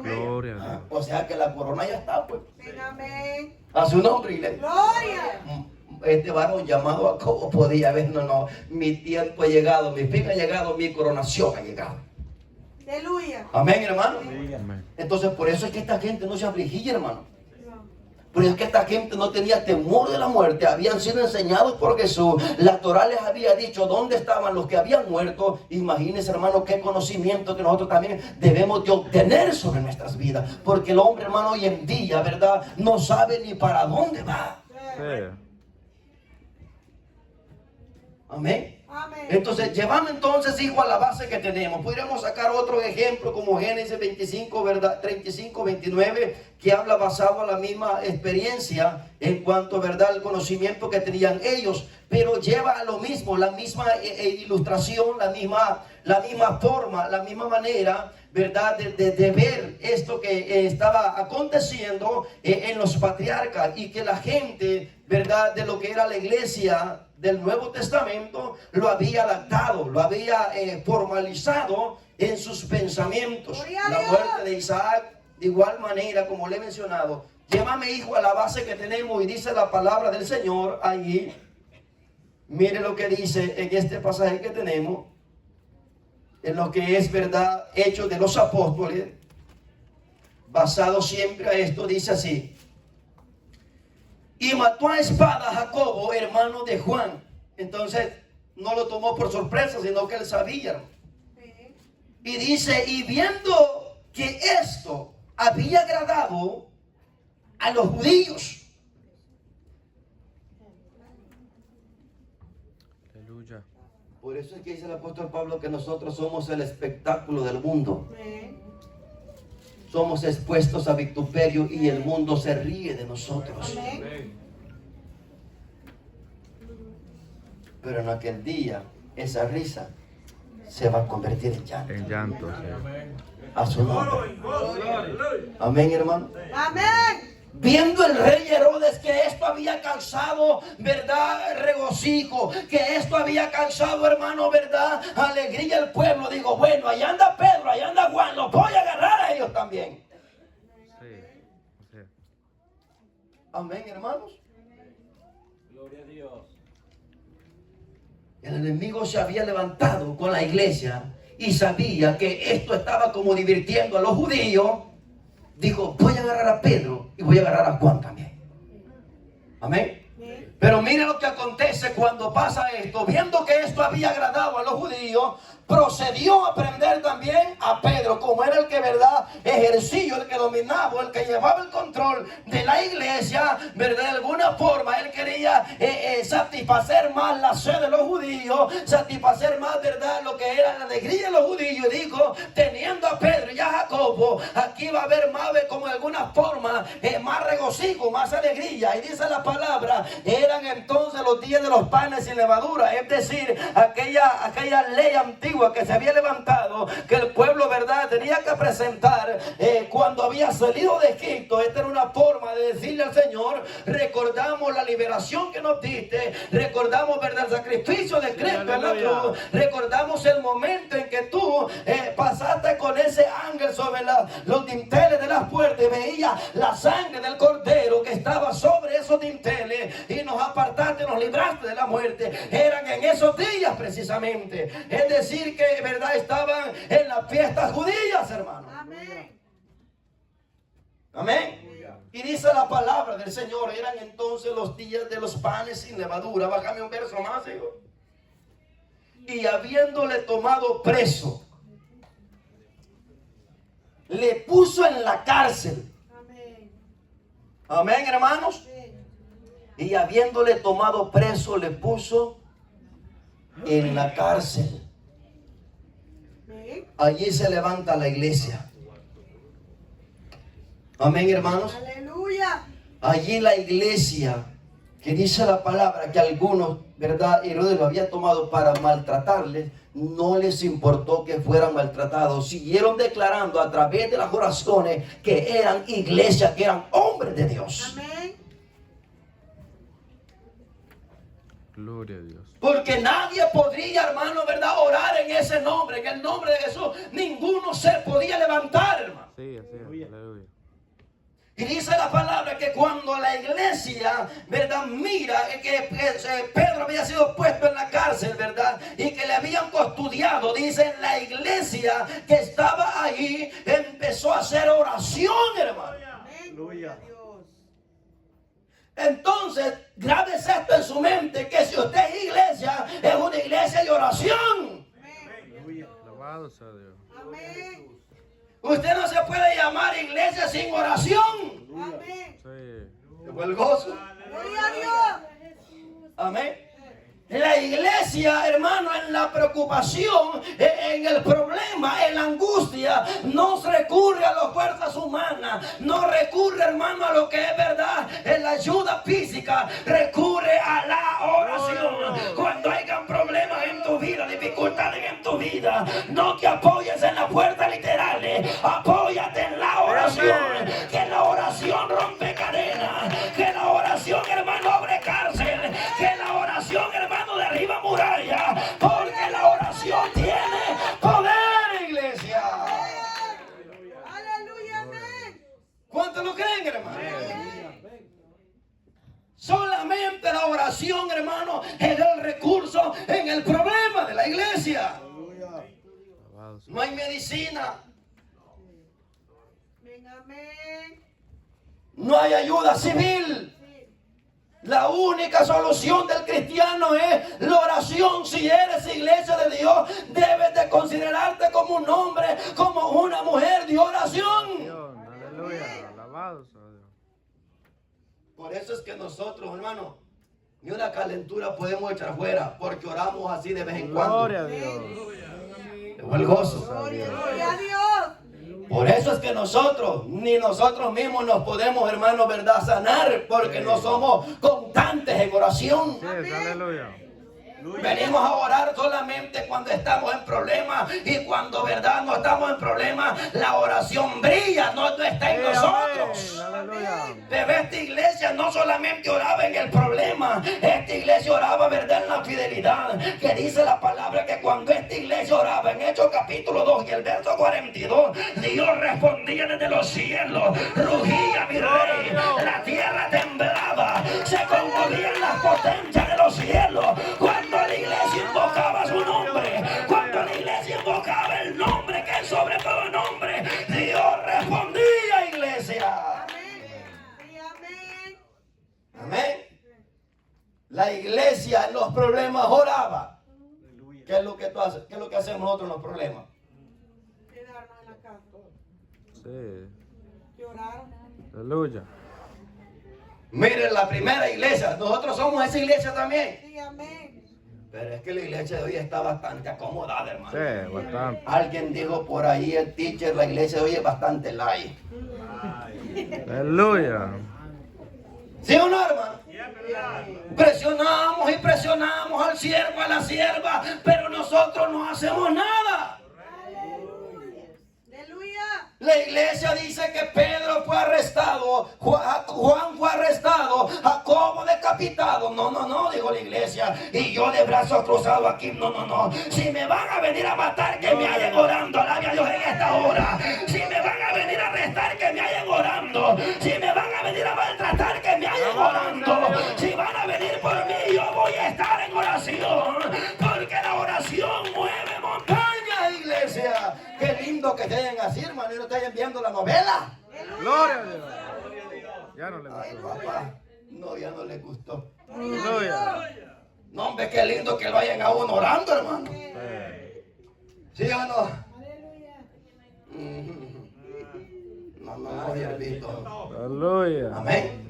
Gloria a Dios. O sea que la corona ya está, pues. Amén. A su nombre, iglesia. Gloria. Este varón llamado Jacobo podía ver, no, mi tiempo ha llegado, mi fin ha llegado, mi coronación ha llegado. Aleluya. Amén, hermano. Amén. Entonces, por eso es que esta gente no se afligía, hermano. Por eso es que esta gente no tenía temor de la muerte. Habían sido enseñados por Jesús. La Torá les había dicho dónde estaban los que habían muerto. Imagínense, hermano, qué conocimiento que nosotros también debemos de obtener sobre nuestras vidas. Porque el hombre, hermano, hoy en día, ¿verdad?, no sabe ni para dónde va. Sí. Amén. Amén. Entonces, llevando entonces, hijo, a la base que tenemos, podríamos sacar otro ejemplo como Génesis 25, ¿verdad? 35, 29, que habla basado a la misma experiencia en cuanto, ¿verdad?, al conocimiento que tenían ellos, pero lleva a lo mismo, la misma ilustración, la misma forma, la misma manera, ¿verdad?, de ver esto que estaba aconteciendo en los patriarcas, y que la gente, ¿verdad?, de lo que era la iglesia del Nuevo Testamento lo había adaptado, lo había formalizado en sus pensamientos. La muerte de Isaac, de igual manera, como le he mencionado, llévame, hijo, a la base que tenemos, y dice la palabra del Señor allí. Mire lo que dice en este pasaje que tenemos, en lo que es, verdad, Hechos de los Apóstoles, basado siempre a esto, dice así: y mató a espada a Jacobo, hermano de Juan. Entonces no lo tomó por sorpresa, sino que él sabía. Y dice: y viendo que esto había agradado a los judíos. Aleluya. Por eso es que dice el apóstol Pablo que nosotros somos el espectáculo del mundo. Somos expuestos a vituperio y el mundo se ríe de nosotros. Pero en aquel día esa risa se va a convertir en llanto. En llanto. Sí. A su nombre. Amén, hermano. Amén. Viendo el rey Herodes que esto había causado, ¿verdad?, regocijo, que esto había causado, hermano, ¿verdad?, alegría al pueblo, digo, bueno, allá anda Pedro, allá anda Juan, los voy a agarrar a ellos también. Sí. Sí. Amén, hermanos. Gloria a Dios. El enemigo se había levantado con la iglesia y sabía que esto estaba como divirtiendo a los judíos. Dijo, voy a agarrar a Pedro y voy a agarrar a Juan también. Amén. Pero mire lo que acontece cuando pasa esto. Viendo que esto había agradado a los judíos, procedió a prender también a Pedro, como era el que, ¿verdad?, ejercía, el que dominaba, el que llevaba el control de la iglesia, ¿verdad? De alguna forma él quería satisfacer más la sed de los judíos, satisfacer más, ¿verdad?, lo que era la alegría de los judíos. Y dijo, teniendo a Pedro y a Jacobo, aquí va a haber más, como de alguna forma, más regocijo, más alegría. Y dice la palabra, eran entonces los días de los panes sin levadura, es decir, aquella ley antigua que se había levantado, que el pueblo, ¿verdad?, tenía que presentar cuando había salido de Egipto. Esta era una forma de decirle al Señor, recordamos la liberación que nos diste, recordamos, ¿verdad?, el sacrificio de Cristo en la cruz, recordamos el momento en que tú pasaste con ese ángel sobre los dinteles de las puertas y veía la sangre del cordero que estaba sobre esos dinteles, y nos apartaste, nos libraste de la muerte. Eran en esos días precisamente, es decir, que, ¿verdad?, estaban en las fiestas judías, hermano. Amén. Amén. Y dice la palabra del Señor, eran entonces los días de los panes sin levadura. Bájame un verso más, hijo. Y habiéndole tomado preso, le puso en la cárcel. Amén. Amén, hermanos. Y habiéndole tomado preso, le puso en la cárcel. Allí se levanta la iglesia. Amén, hermanos. Aleluya. Allí la iglesia, que dice la palabra que algunos, ¿verdad? Herodes lo había tomado para maltratarles. No les importó que fueran maltratados. Siguieron declarando a través de las oraciones que eran iglesia, que eran hombres de Dios. Amén. Gloria a Dios. Porque nadie podría, hermano, ¿verdad? Orar en ese nombre, en el nombre de Jesús. Ninguno se podía levantar, hermano. Sí, así es. Aleluya. Y dice la palabra que cuando la iglesia, ¿verdad? Mira que Pedro había sido puesto en la cárcel, ¿verdad? Y que le habían custodiado. Dice, la iglesia que estaba ahí empezó a hacer oración, hermano. Aleluya. Entonces, grábese esto en su mente, que si usted es iglesia, es una iglesia de oración. Alabado sea Dios. Amén. Usted no se puede llamar iglesia sin oración. Amén. Sí. Fue el gozo. Gloria a Dios. Amén. La iglesia, hermano, en la preocupación, en el problema, en la angustia, no recurre a las fuerzas humanas, no recurre, hermano, a lo que es verdad, en la ayuda física, recurre a la oración. Cuando hayan problemas en tu vida, dificultades en tu vida, no te apoyes en las fuerzas literales, apóyate en la oración, que la oración rompe cadenas, que la oración, hermano, abre cárcel, que la oración, hermano, derriba muralla, porque la oración tiene poder, iglesia. Aleluya. Amén. ¿Cuántos lo creen, hermano? Solamente la oración, hermano, es el recurso en el problema de la iglesia. Alabado sea. No hay medicina, Amén. Amén. no hay ayuda civil. La única solución del cristiano es la oración. Si eres iglesia de Dios, debes de considerarte como un hombre, como una mujer de oración. Aleluya. Alabado sea Dios. Por eso es que nosotros, hermano, ni una calentura podemos echar fuera, porque oramos así de vez en cuando. Gloria a Dios. Llegó el gozo. Gloria a Dios. Por eso es que nosotros, ni nosotros mismos nos podemos, hermano, ¿verdad? Sanar, porque no somos constantes en oración. Sí, aleluya. Venimos a orar solamente cuando estamos en problemas, y cuando, verdad, no estamos en problemas, la oración brilla, no está en nosotros. Aleluya. Pero esta iglesia no solamente oraba en el problema, esta iglesia oraba, verdad, en la fidelidad, que dice la palabra que cuando esta iglesia oraba, en Hechos capítulo 2 y el verso 42, Dios respondía desde los cielos, rugía mi rey, la tierra temblaba, se conmovían las potencias de los cielos, cuando la iglesia invocaba su nombre, cuando la iglesia invocaba el nombre que es sobre todo nombre, Dios respondía, iglesia. Amén. Amén. La iglesia en los problemas oraba. ¿Qué es lo que tú haces? ¿Qué es lo que hacemos nosotros en los problemas? Quedarnos en la casa. Sí. Llorar. Aleluya. Miren, la primera iglesia, nosotros somos esa iglesia también. Sí, amén. Pero es que la iglesia de hoy está bastante acomodada, hermano. Sí, bastante. Alguien dijo por ahí, el teacher, la iglesia de hoy es bastante light. Aleluya. ¿Sí o no, hermano? Presionamos y presionamos al siervo, a la sierva, pero nosotros no hacemos nada. Aleluya. La iglesia dice que Pedro fue arrestado, Juan fue arrestado, Jacobo decapitado. No, dijo la iglesia. Y yo de brazos cruzados aquí, no. Si me van a venir a matar, que me hayan orando, alabia a Dios en esta hora. Si me van a venir a arrestar, que me hayan orando. Si me van a venir a maltratar, que me hayan orando. Si van a venir por mí, yo voy a estar en oración. Porque la oración mueve montañas, iglesia. Qué lindo que estén así, hermano, y no estén viendo la novela. Gloria a Dios. Ya no le Ay, gustó. papá, no, ya no le gustó. Aleluya. No, hombre, qué lindo que vayan a uno orando, hermano. ¿Sí o no? No, siervito. Aleluya. Amén.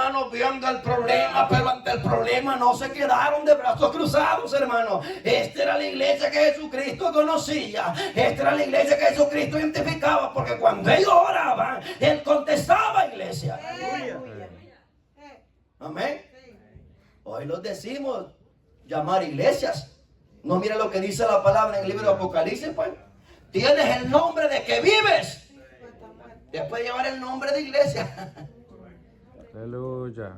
hermanos, viendo el problema, pero ante el problema no se quedaron de brazos cruzados, hermanos. Esta era la iglesia que Jesucristo conocía. Esta era la iglesia que Jesucristo identificaba, porque cuando ellos oraban, Él contestaba, iglesia. Amén. Hoy los decimos llamar iglesias. No mira lo que dice la palabra en el libro de Apocalipsis, pues. Tienes el nombre de que vives. Después llevar el nombre de iglesia. Aleluya.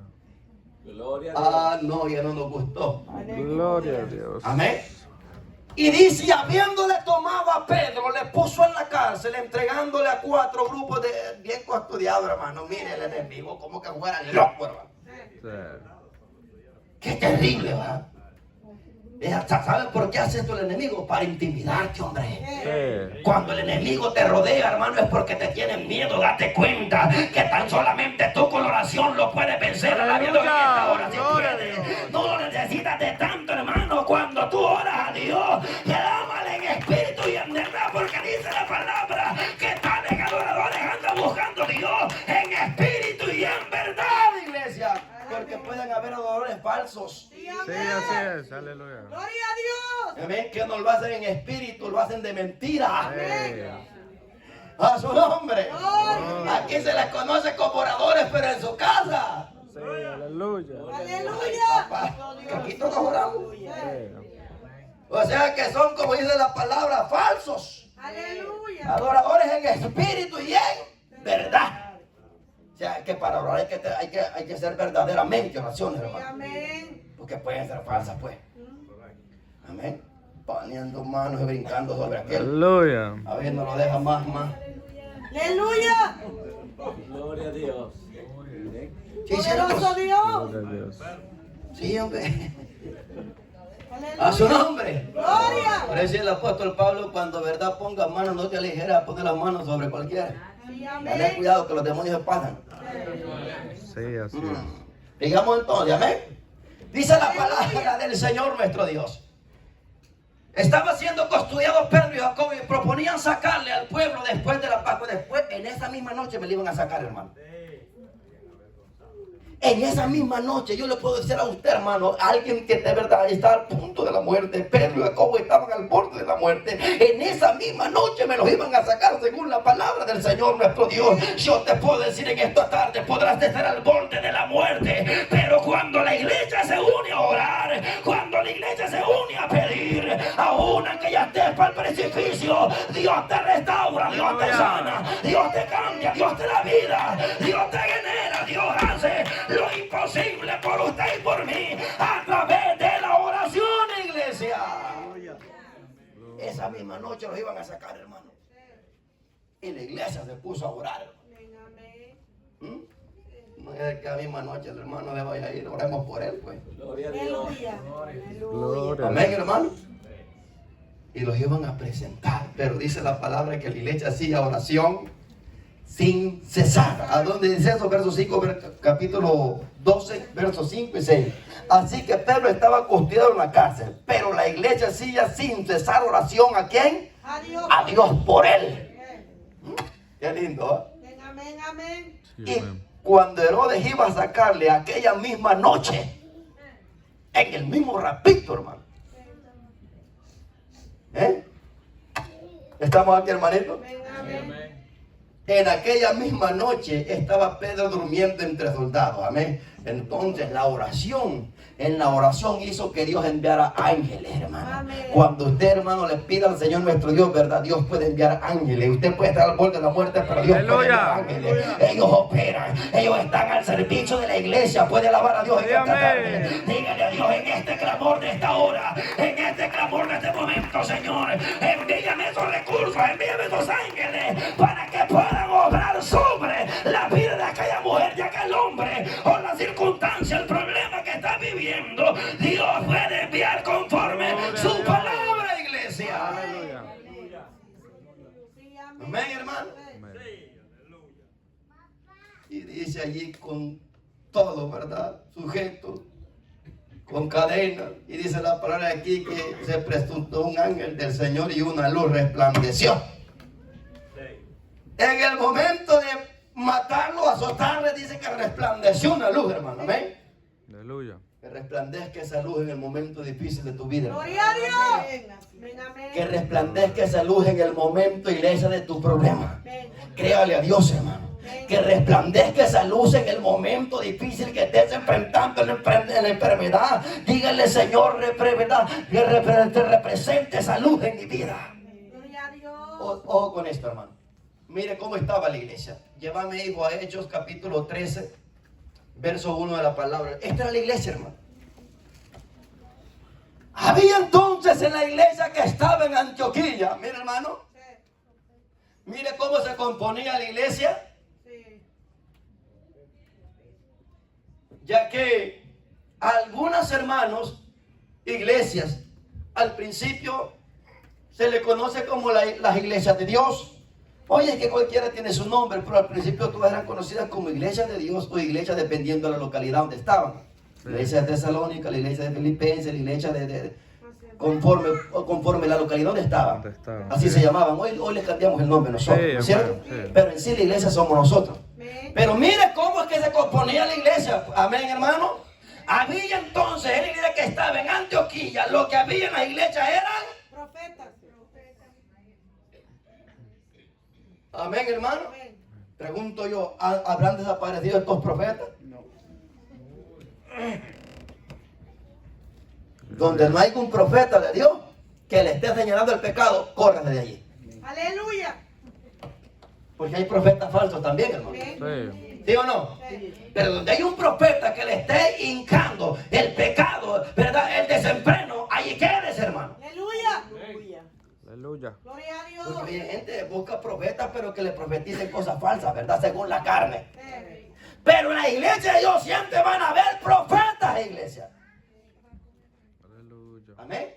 Gloria a Dios. No, ya no nos gustó. Gloria a Dios. Amén. Y dice, habiéndole tomado a Pedro, le puso en la cárcel, entregándole a 4 grupos de bien custodiados, hermano. Mire el enemigo, como que fuera loco, hermano. Sí. Qué terrible, ¿verdad? ¿Sabes por qué hace esto el enemigo? Para intimidarte, hombre. Sí. Cuando el enemigo te rodea, hermano, es porque te tienen miedo. Date cuenta que tan solamente tú con oración lo puedes vencer. Alabado en esta hora, si puedes. No lo necesitas de tanto, hermano. Cuando tú oras a Dios, clámale en espíritu y en verdad, porque dice la palabra que tales adoradores andan buscando a Dios en espíritu y en verdad, iglesia. Porque pueden haber adoradores falsos. Sí, Sí, así es. Aleluya. Gloria a Dios. Amén, que no lo hacen en espíritu, lo hacen de mentira. Sí. A su nombre. Oh. Aquí se les conoce como oradores, pero en su casa. Sí, aleluya. Aleluya. Que aquí todos oramos. Sí. O sea que son, como dice la palabra, falsos. Aleluya. Adoradores en espíritu y en verdad. O sea que para orar hay que ser verdaderamente oraciones, hermano. Amén. Porque pueden ser falsas, pues. Amén. Poniendo manos y brincando sobre aquel. Aleluya. A ver, no lo deja más. Aleluya. Gloria a Dios. Sí, Poderoso cierto. Dios. Gloria a Dios. Sí, hombre. Aleluya. A su nombre. Gloria. Por eso el apóstol Pablo, cuando verdad ponga manos, no te aligeras a poner las manos sobre cualquiera. Sí, Ten amén. cuidado que los demonios se pasan. Sí, así es. Digamos entonces, amén. Dice la palabra del Señor nuestro Dios. Estaba siendo custodiado Pedro y Jacobo y proponían sacarle al pueblo después de la Pascua. Después, en esa misma noche me le iban a sacar, hermano. En esa misma noche, yo le puedo decir a usted, hermano, alguien que de verdad está al punto de la muerte. Pedro y Jacobo estaban al borde de la muerte. En esa misma noche me los iban a sacar según la palabra del Señor nuestro Dios. Yo te puedo decir en esta tarde, podrás estar al borde de la muerte, pero cuando la iglesia se une a orar, cuando la iglesia se une a pedir, aún aunque ya estés para el precipicio, Dios te restaura, Dios te sana, Dios te cambia, Dios te da vida, Dios te genera, Dios hace lo imposible por usted y por mí a través de la oración, iglesia. Esa misma noche los iban a sacar, hermano. Y la iglesia se puso a orar. Amén. No es que a la misma noche el hermano le vaya a ir, oremos por él, pues. Gloria a Dios. Aleluya. Gloria a Amén, Dios. hermano. Y los iban a presentar. Pero dice la palabra que la iglesia hacía oración sin cesar. ¿A dónde dice eso? Verso 5, capítulo 12, versos 5 y 6. Así que Pedro estaba custodiado en la cárcel, pero la iglesia hacía sin cesar oración. ¿A quién? A Dios. A Dios por él. Qué lindo, ¿eh? Amén, amén. Sí, Y amén. cuando Herodes iba a sacarle aquella misma noche, en el mismo rapito, hermano. ¿Estamos aquí, hermanito? Amén, amén. En aquella misma noche estaba Pedro durmiendo entre soldados. Amén. Entonces en la oración hizo que Dios enviara ángeles, hermano. Amén. Cuando usted, hermano, le pida al Señor nuestro Dios, ¿verdad? Dios puede enviar ángeles. Usted puede estar al borde de la muerte, pero Dios puede enviar ángeles. Ellos operan, ellos están al servicio de la iglesia. Puede alabar a Dios en esta tarde. Dígale a Dios en este clamor de esta hora, en este clamor de este momento, Señor. Envíame esos recursos, envíame esos ángeles para que puedan obrar sobre la vida de aquella mujer, de aquel hombre, o la circunstancia, el problema que está viviendo. Dios puede enviar conforme su palabra, iglesia. Aleluya. Sí, amén. Amén, hermano. Amén. Y dice allí con todo, ¿verdad? Sujeto, con cadena. Y dice la palabra aquí que se presentó un ángel del Señor y una luz resplandeció. En el momento de matarlo, azotarle, dice que resplandeció una luz, hermano. Amén. Aleluya. Que resplandezca esa luz en el momento difícil de tu vida, hermano. Gloria a Dios. Amén, amén. Que resplandezca esa luz en el momento, iglesia, de tu problema. Amén. Créale a Dios, hermano. Que resplandezca esa luz en el momento difícil que estés enfrentando en la enfermedad. Dígale, Señor, te represente esa luz en mi vida. Gloria a Dios. Ojo con esto, hermano. Mire cómo estaba la iglesia. Llévame, hijo, a Hechos capítulo 13, verso 1 de la palabra. Esta era la iglesia, hermano. Había entonces en la iglesia que estaba en Antioquía. Mire, hermano. Mire cómo se componía la iglesia. Sí. Ya que algunos hermanos, iglesias, al principio se le conoce como las iglesias de Dios. Oye, es que cualquiera tiene su nombre, pero al principio todas eran conocidas como iglesias de Dios o iglesias dependiendo de la localidad donde estaban. La iglesia de Tesalónica, la iglesia de Filipenses, la iglesia conforme la localidad donde estaban. Así se llamaban. Hoy les cambiamos el nombre nosotros, Sí, ¿no es cierto? hermano, sí. Pero en sí la iglesia somos nosotros. Amén. Pero mire cómo es que se componía la iglesia. Amén, hermano. Había entonces en la iglesia que estaba en Antioquía, lo que había en la iglesia eran. Profetas. Amén, hermano. Amén. Pregunto yo, ¿habrán desaparecido estos profetas? No. Donde no hay un profeta de Dios que le esté señalando el pecado, córrase de allí. Aleluya. Porque hay profetas falsos también, hermano. Amén. Sí. ¿Sí o no? Sí. Pero donde hay un profeta que le esté hincando el pecado, ¿verdad? El desenfreno, ahí quedes, hermano. Aleluya. Aleluya. Gloria a Dios. Porque hay gente que busca profetas, pero que le profeticen cosas falsas, ¿verdad? Según la carne. Sí. Pero en la iglesia de Dios siempre van a haber profetas, iglesia. Aleluya. Amén.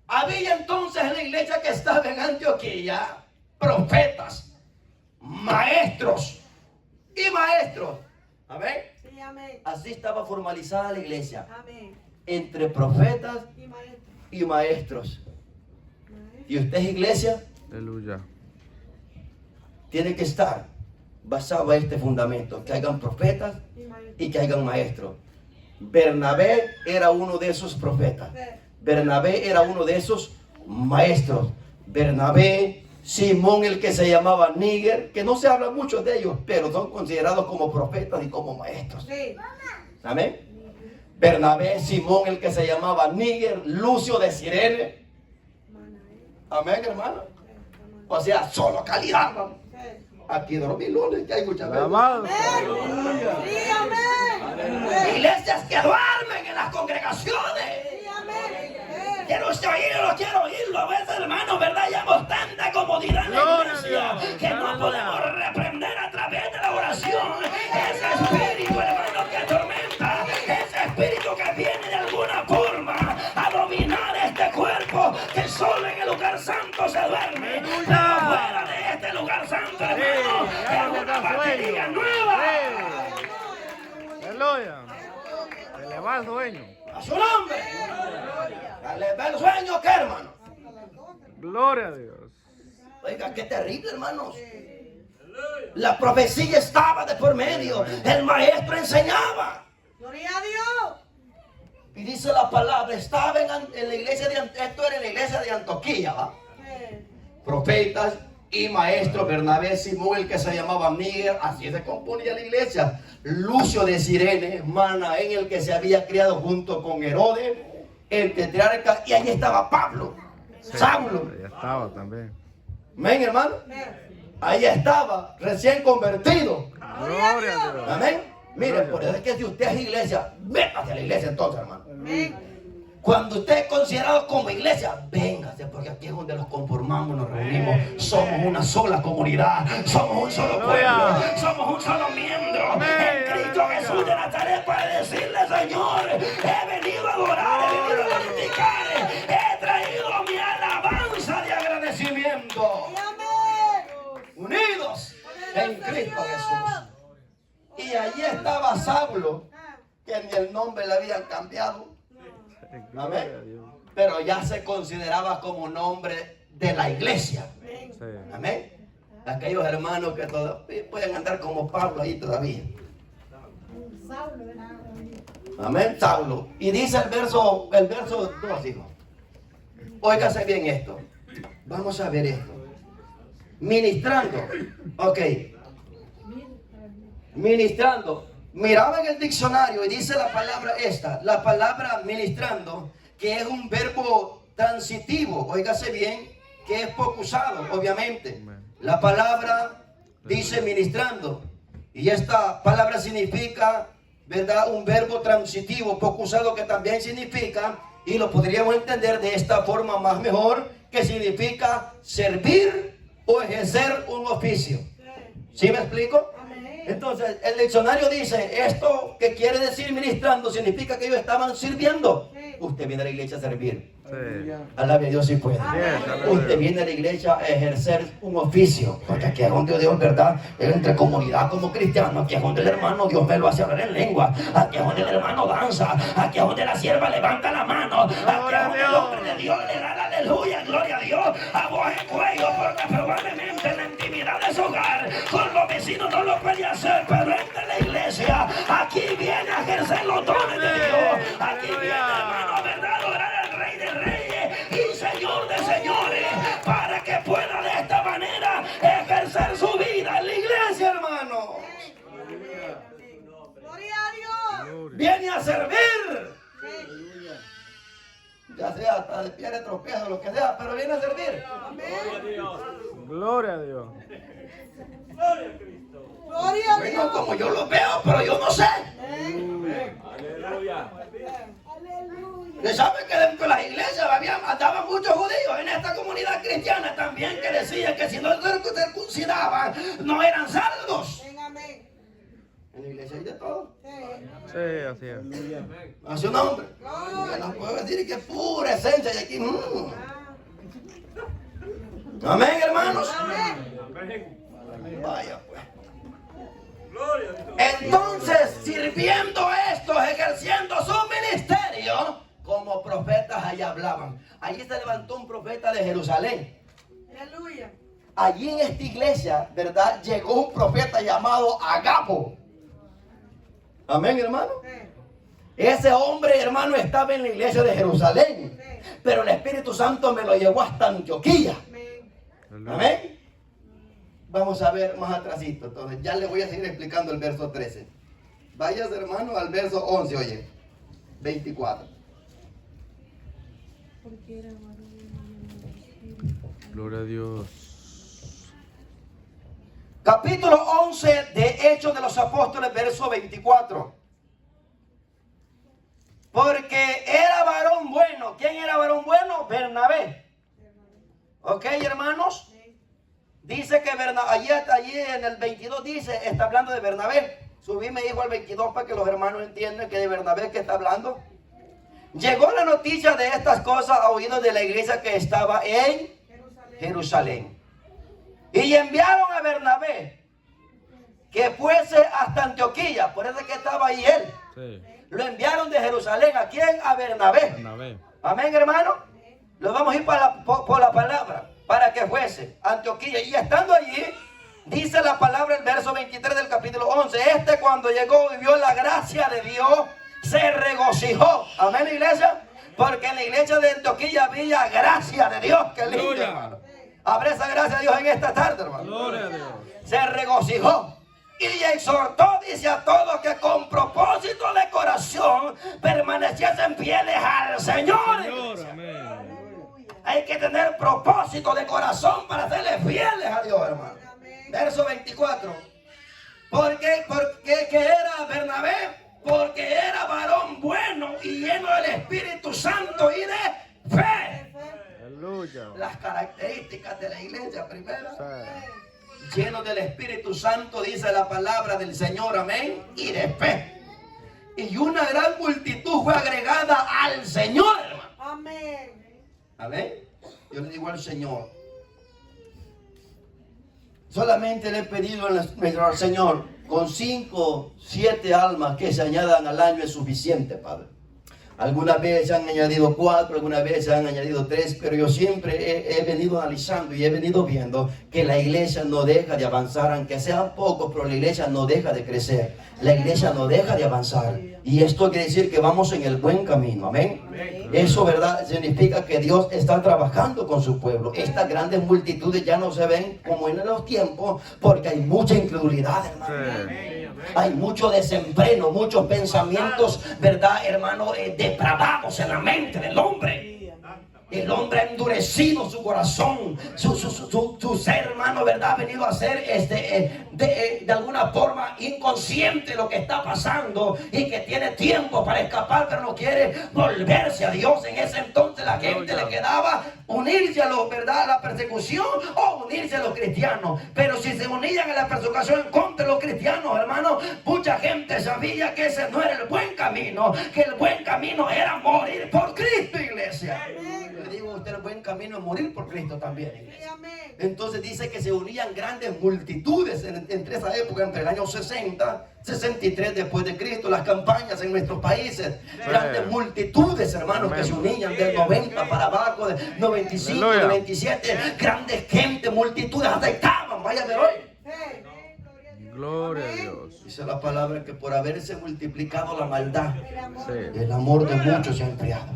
Había entonces en la iglesia que estaba en Antioquía profetas, maestros y maestros. Amén. Sí, amén. Así estaba formalizada la iglesia, Amén. entre profetas Y maestro. y maestros. Y usted, iglesia, Aleluya. tiene que estar basado en este fundamento, que hayan profetas Y maestro. y que hayan maestros. Bernabé era uno de esos profetas. Sí. Bernabé era uno de esos maestros. Bernabé, Simón, el que se llamaba Níger, que no se habla mucho de ellos, pero son considerados como profetas y como maestros. Sí. Amén. Bernabé, Simón, el que se llamaba Níger, Lucio de Cirene. Amén, hermano. O sea, solo calidad, vamos. Sí. Aquí dormilones, que hay muchas veces. Alabado. Sí, amén. Iglesias que duermen en las congregaciones. Sí, amén. Quiero oírlo a veces, hermano, ¿verdad? Llevamos tanta comodidad en la Gloria a iglesia Dios. que no podemos reprender a través de la oración ese espíritu, hermano, que atormenta, ese espíritu que viene de alguna forma a dominar este cuerpo que solo en el lugar santo se duerme. Pero fuera de este lugar santo, hermano, es una batería nueva. Aleluya. Eleva el sueño. A su nombre. Dale, ve el sueño, ¿qué, hermano? Gloria a Dios. Oiga, qué terrible, hermanos. La profecía estaba de por medio. El maestro enseñaba. Gloria a Dios. Y dice la palabra, estaba en la iglesia de esto era en la iglesia de Antioquía, ¿va? Sí. Profetas y maestros, Bernabé, Simón, el que se llamaba Níger, así se componía la iglesia. Lucio de Cirene, Manaén, el que se había criado junto con Herodes, el tetrarca, y ahí estaba Pablo, Sí, Saulo. ahí estaba también. Amén, hermano. Ahí estaba, recién convertido. Gloria a Dios. Amén. Mire, por eso es que si usted es iglesia, véngase a la iglesia entonces, hermano. Amén. Cuando usted es considerado como iglesia, véngase, porque aquí es donde nos conformamos, nos reunimos. Somos una sola comunidad, somos un solo pueblo, somos un solo miembro. En Cristo Jesús de Nazaret para decirle, Señor, he venido a adorar, he venido a glorificar, he traído mi alabanza de agradecimiento. Y amén. Unidos en Cristo Jesús. Y allí estaba Saulo, que ni el nombre le habían cambiado. Gloria a Amén. Dios. Pero ya se consideraba como nombre de la iglesia. Sí. Amén. Aquellos hermanos que todavía pueden andar como Pablo ahí todavía. Amén, Saulo. Y dice el verso 2, hijo. Óigase bien esto. Vamos a ver esto. Ministrando. Ok. Ministrando. Miraba en el diccionario y dice la palabra esta. La palabra ministrando, que es un verbo transitivo. Óigase bien, que es poco usado, obviamente. La palabra dice ministrando. Y esta palabra significa, ¿verdad? Un verbo transitivo, poco usado, que también significa, y lo podríamos entender de esta forma más mejor, que significa servir o ejercer un oficio. ¿Sí me explico? Entonces, el diccionario dice, esto que quiere decir ministrando, significa que ellos estaban sirviendo. Usted viene a la iglesia a servir. Sí. Alabe a Dios si puede. Usted viene a la iglesia a ejercer un oficio. Porque aquí es donde Dios, ¿verdad? Entre comunidad como cristiano. Aquí es donde el hermano Dios me lo hace hablar en lengua. Aquí es donde el hermano danza. Aquí es donde la sierva levanta la mano. Aquí es donde el hombre de Dios le da la aleluya, gloria a Dios, a voz en cuello. Porque probablemente en la intimidad de su hogar, con los vecinos no lo puede hacer. Pero entre la iglesia, aquí viene a ejercer los dones de Dios. Aquí viene, hermano, ¿verdad? Adorar al Rey de Reyes y Señor de Señores, para que pueda de esta manera ejercer su vida en la iglesia, hermano. Gloria a Dios. Viene a servir. Ya sea hasta de pie de tropiezo, lo que sea, pero viene a servir. Gloria a Dios. Gloria a Bueno, Dios. como yo lo veo, pero yo no sé. Aleluya. Usted sabe que dentro de las iglesias andaban muchos judíos en esta comunidad cristiana también, que decían que si no se circuncidaban no eran salvos. Amén. En la iglesia hay de todo. Sí, así es. A su nombre. Yo no puedo decir que es pura esencia y aquí. Amén, hermanos. Vaya pues. Entonces, sirviendo estos, ejerciendo su ministerio, como profetas allá hablaban. Allí se levantó un profeta de Jerusalén. Aleluya. Allí en esta iglesia, ¿verdad? Llegó un profeta llamado Agabo. Amén, hermano. Ese hombre, hermano, estaba en la iglesia de Jerusalén. Pero el Espíritu Santo me lo llevó hasta Antioquía. Amén. Vamos a ver más atrásito. Entonces, ya le voy a seguir explicando el verso 13. Vayas, hermano, al verso 11, oye. 24. Gloria a Dios. Capítulo 11 de Hechos de los Apóstoles, verso 24. Porque era varón bueno. ¿Quién era varón bueno? Bernabé. ¿Ok, hermanos? Dice que Bernabé, allí en el 22 dice, está hablando de Bernabé. Subíme, hijo, al 22 para que los hermanos entiendan que de Bernabé que está hablando. Llegó la noticia de estas cosas a oídos de la iglesia que estaba en Jerusalén. Y enviaron a Bernabé que fuese hasta Antioquía. Por eso es que estaba ahí él. Sí. Lo enviaron de Jerusalén. ¿A quién? A Bernabé. Bernabé. Amén, hermano. Lo vamos a ir por la palabra. Para que fuese a Antioquía. Y estando allí, dice la palabra, el verso 23 del capítulo 11. Cuando llegó y vio la gracia de Dios, se regocijó. Amén, iglesia. Porque en la iglesia de Antioquía había gracia de Dios. Qué lindo, Gloria. hermano. Habrá esa gracia de Dios en esta tarde, hermano. Gloria a Dios. Se regocijó y exhortó, dice, a todos que con propósito de corazón permaneciesen fieles al Señor. Señor, amén. Hay que tener propósito de corazón para serle fieles a Dios, hermano. Verso 24. ¿Por qué que era Bernabé? Porque era varón bueno y lleno del Espíritu Santo y de fe. Aleluya. Las características de la iglesia primero. Sí. Lleno del Espíritu Santo, dice la palabra del Señor, amén, y de fe. Y una gran multitud fue agregada al Señor, hermano. Amén. Amén. Yo le digo al Señor, solamente le he pedido al Señor, con 5, 7 almas que se añadan al año es suficiente, Padre. Algunas veces han añadido 4, algunas veces han añadido 3, pero yo siempre he venido analizando y he venido viendo que la iglesia no deja de avanzar, aunque sean pocos, pero la iglesia no deja de crecer, la iglesia no deja de avanzar. Y esto quiere decir que vamos en el buen camino, amén. Eso, ¿verdad? Significa que Dios está trabajando con su pueblo. Estas grandes multitudes ya no se ven como en los tiempos, porque hay mucha incredulidad, hermano. Hay mucho desenfreno, muchos pensamientos, ¿verdad, hermano? Depravados en la mente del hombre. El hombre ha endurecido su corazón, su ser, hermano, ¿verdad? Ha venido a ser de alguna forma inconsciente lo que está pasando y que tiene tiempo para escapar, pero no quiere volverse a Dios. En ese entonces la gente le quedaba unirse a los, ¿verdad?, a la persecución o unirse a los cristianos. Pero si se unían a la persecución en contra de los cristianos, hermano, mucha gente sabía que ese no era el buen camino, que el buen camino era morir por Cristo, iglesia. Le digo a usted, el buen camino es morir por Cristo también, iglesia. Entonces dice que se unían grandes multitudes entre esa época, entre el año 60, 63 después de Cristo, las campañas en nuestros países, grandes multitudes, hermanos, que se unían del 90 para abajo, de 95, 97, grandes gente, multitudes, hasta estaban, vaya de hoy. Gloria a Dios. Dice la palabra que por haberse multiplicado la maldad, Sí. el amor de muchos se ha enfriado.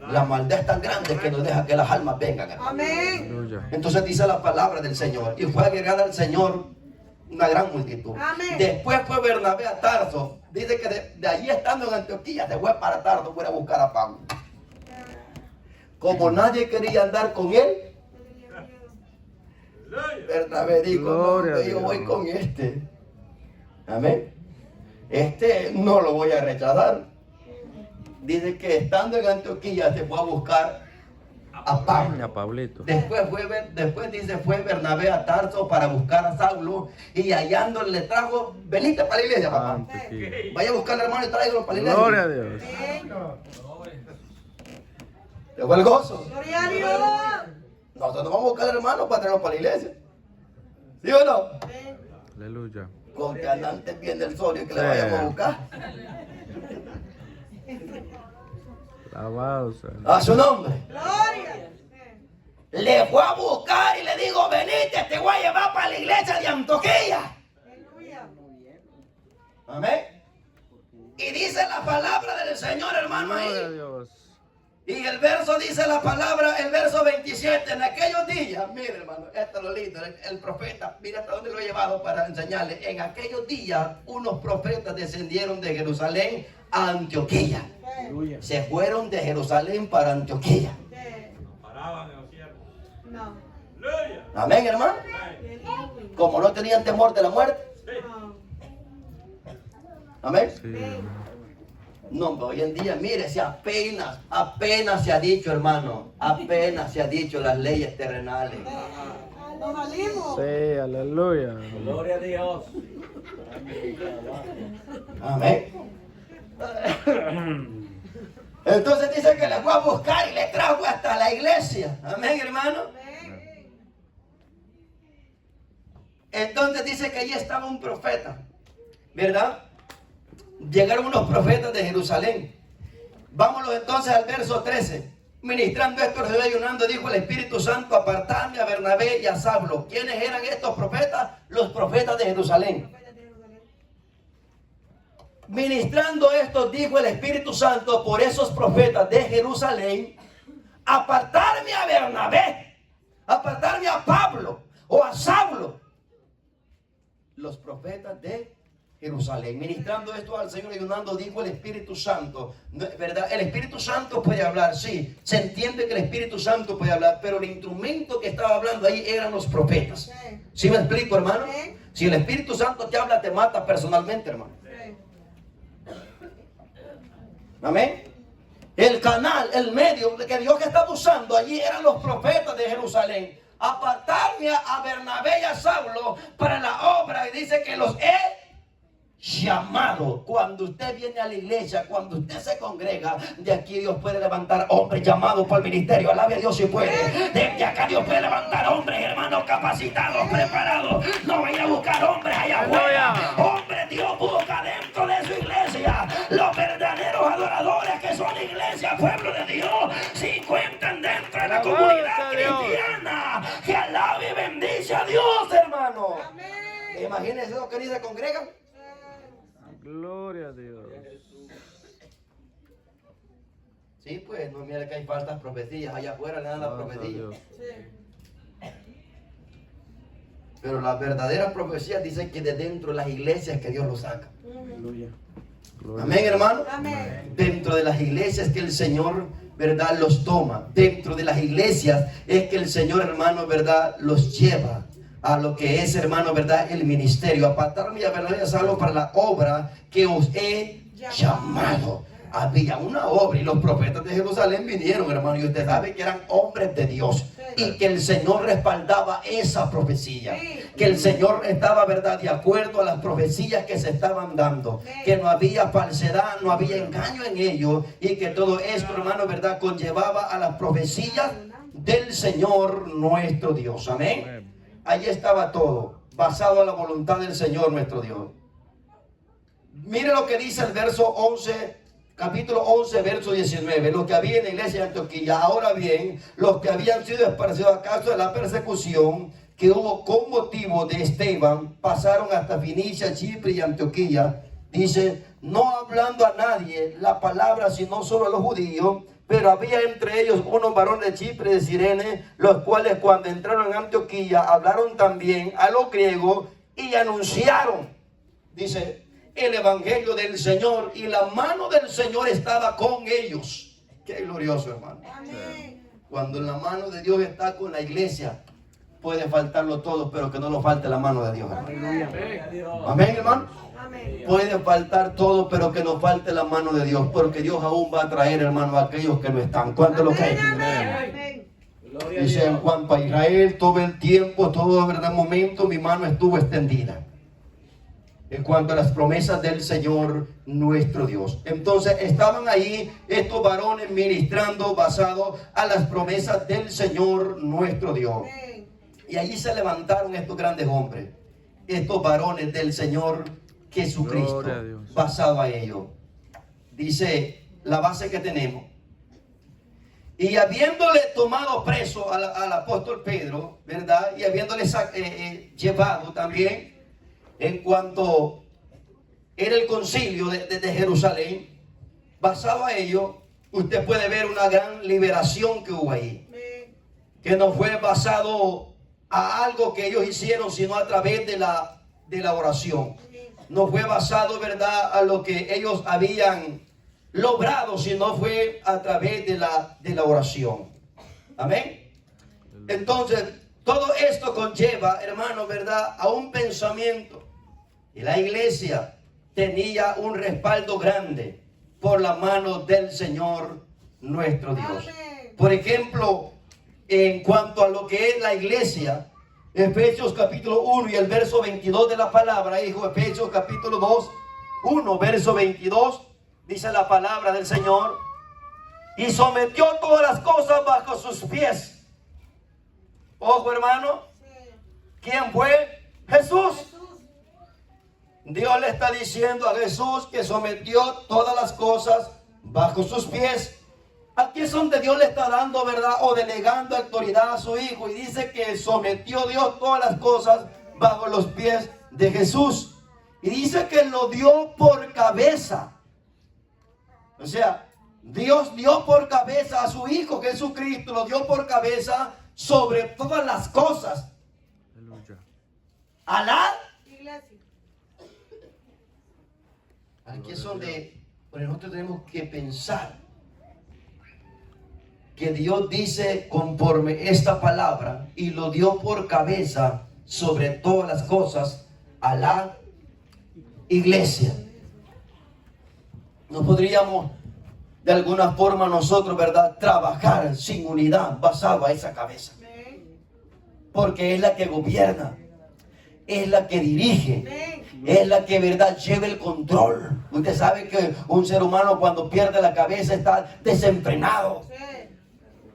La maldad es tan grande que no deja que las almas vengan, hermano. Amén. Aleluya. Entonces dice la palabra del Señor, y fue agregada al Señor una gran multitud. Amén. Después fue Bernabé a Tarso. Dice que de allí estando en Antioquía se fue para Tarso, fue a buscar a Pablo. Como nadie quería andar con él, Bernabé dijo, Gloria no, a yo Dios. voy con este. Amén. Este no lo voy a rechazar. Dice que estando en Antioquía se fue a buscar a Pablo. A Pablito. Después dice, fue Bernabé a Tarso para buscar a Saulo, y hallándole le trajo, venite para la iglesia, papá. Antioquía. Vaya a buscar al hermano y tráigalo para la iglesia. Gloria a Dios. Llegó el gozo. Gloria a Dios. Nosotros vamos a buscar al hermano para traerlo para la iglesia. ¿Sí o no? Aleluya. Con que antes viene el sol y que le Sí. vayamos a buscar. Alabado sea. A su nombre. Gloria. Le fue a buscar y le digo, venite, te voy a llevar para la iglesia de Antioquía. Aleluya. Amén. Y dice la palabra del Señor, hermano, Gloria a ahí. Dios. Y el verso dice la palabra, el verso 27, en aquellos días, mire, hermano, esto es lo lindo, el profeta, mira hasta dónde lo he llevado para enseñarle. En aquellos días unos profetas descendieron de Jerusalén a Antioquía. Se fueron de Jerusalén para Antioquía. No. Amén, hermano. Como no tenían temor de la muerte. No. Amén. Sí, hermano. No, hoy en día, mire, si apenas se ha dicho, hermano, apenas se ha dicho las leyes terrenales. Nos salimos. Sí, aleluya. Gloria a Dios. Amén. Entonces dice que le fue a buscar y le trajo hasta la iglesia. Amén, hermano. Entonces dice que allí estaba un profeta, ¿verdad? Llegaron unos profetas de Jerusalén. Vámonos entonces al verso 13. Ministrando esto, ayunando, dijo el Espíritu Santo, apartadme a Bernabé y a Saulo. ¿Quiénes eran estos profetas? Los profetas de Jerusalén. Ministrando esto, dijo el Espíritu Santo por esos profetas de Jerusalén, apartarme a Bernabé, apartarme a Pablo o a Saulo. Los profetas de Jerusalén. Ministrando esto al Señor, ayunando, dijo el Espíritu Santo. ¿Verdad? El Espíritu Santo puede hablar, sí. Se entiende que el Espíritu Santo puede hablar, pero el instrumento que estaba hablando ahí eran los profetas. ¿Sí me explico, hermano? Si el Espíritu Santo te habla, te mata personalmente, hermano. Amén. El canal, el medio que Dios estaba usando allí eran los profetas de Jerusalén. Apartarme a Bernabé y a Saulo para la obra, y dice que los he llamado. Cuando usted viene a la iglesia, cuando usted se congrega, de aquí Dios puede levantar hombres llamados para el ministerio. Alabe a Dios si puede. Desde acá Dios puede levantar hombres, hermanos, capacitados, preparados. No vaya a buscar hombres allá afuera. Hombres Dios busca dentro de su iglesia. Los verdaderos adoradores que son iglesia iglesia, pueblo de Dios, se encuentran dentro de la Alabanza comunidad a Dios. cristiana que alabe y bendice a Dios, hermano. Amén. Imagínense lo que ni se congregan. Gloria a Dios. Sí, pues no mira que hay falsas profecías. Allá afuera le dan las Alabanza a profecías. Dios. Sí. Pero las verdaderas profecías dicen que de dentro de las iglesias que Dios los saca. Gloria Amén, hermano. Amén. Dentro de las iglesias que el Señor, verdad, los toma. Dentro de las iglesias es que el Señor, hermano, verdad, los lleva a lo que es, hermano, verdad, el ministerio. Apartarme y a verdad, salvo para la obra que os he llamado. Había una obra y los profetas de Jerusalén vinieron, hermano, y usted sabe que eran hombres de Dios y que el Señor respaldaba esa profecía, que el Señor estaba, verdad, de acuerdo a las profecías que se estaban dando, que no había falsedad, no había engaño en ello, y que todo esto, hermano, verdad, conllevaba a las profecías del Señor nuestro Dios. Amén. Allí estaba todo basado a la voluntad del Señor nuestro Dios. Mire lo que dice el verso 11, capítulo 11, verso 19. Lo que había en la iglesia de Antioquía. Ahora bien, los que habían sido esparcidos a causa de la persecución que hubo con motivo de Esteban, pasaron hasta Finicia, Chipre y Antioquía. Dice, no hablando a nadie la palabra, sino solo a los judíos. Pero había entre ellos unos varones de Chipre y de Cirene, los cuales cuando entraron en Antioquía hablaron también a los griegos y anunciaron, dice, el evangelio del Señor, y la mano del Señor estaba con ellos. Qué glorioso, hermano. Amén. Cuando la mano de Dios está con la iglesia, puede faltarlo todo, pero que no nos falte la mano de Dios, hermano. Gloria a Dios. Amén, hermano. Amén. Puede faltar todo, pero que nos falte la mano de Dios, porque Dios aún va a traer, hermano, a aquellos que no están. ¿Cuánto lo creen? Amén. Gloria a Dice, en Dios. cuanto a Israel, todo el tiempo, todo verdad momento, mi mano estuvo extendida. En cuanto a las promesas del Señor nuestro Dios. Entonces estaban ahí estos varones ministrando basado a las promesas del Señor nuestro Dios. Amén. Y allí se levantaron estos grandes hombres, estos varones del Señor Jesucristo, Gloria a Dios. basado a ello. Dice la base que tenemos. Y habiéndole tomado preso al apóstol Pedro, ¿verdad? Y habiéndole llevado también, en cuanto era el concilio de Jerusalén, basado a ello, usted puede ver una gran liberación que hubo ahí. Amén. Que no fue basado a algo que ellos hicieron, sino a través de la oración. No fue basado, ¿verdad?, a lo que ellos habían logrado, sino fue a través de la oración. Amén. Entonces, todo esto conlleva, hermano, ¿verdad?, a un pensamiento. Y la iglesia tenía un respaldo grande por la mano del Señor nuestro Dios. Amén. Por ejemplo, en cuanto a lo que es la iglesia, Efesios capítulo 1 y el verso 22 de la palabra, hijo, Efesios capítulo 2, 1, verso 22, dice la palabra del Señor, y sometió todas las cosas bajo sus pies. Ojo, hermano, ¿quién fue? Jesús. Dios le está diciendo a Jesús que sometió todas las cosas bajo sus pies. Aquí es donde Dios le está dando, ¿verdad?, o delegando autoridad a su Hijo. Y dice que sometió Dios todas las cosas bajo los pies de Jesús. Y dice que lo dio por cabeza. O sea, Dios dio por cabeza a su Hijo Jesucristo. Lo dio por cabeza sobre todas las cosas. Aleluya. Alá. Iglesia. Aquí es donde nosotros tenemos que pensar que Dios dice conforme esta palabra, y lo dio por cabeza sobre todas las cosas a la iglesia. No podríamos de alguna forma nosotros, ¿verdad?, trabajar sin unidad basado a esa cabeza, porque es la que gobierna, es la que dirige, es la que, ¿verdad?, lleva el control. Usted sabe que un ser humano cuando pierde la cabeza está desenfrenado.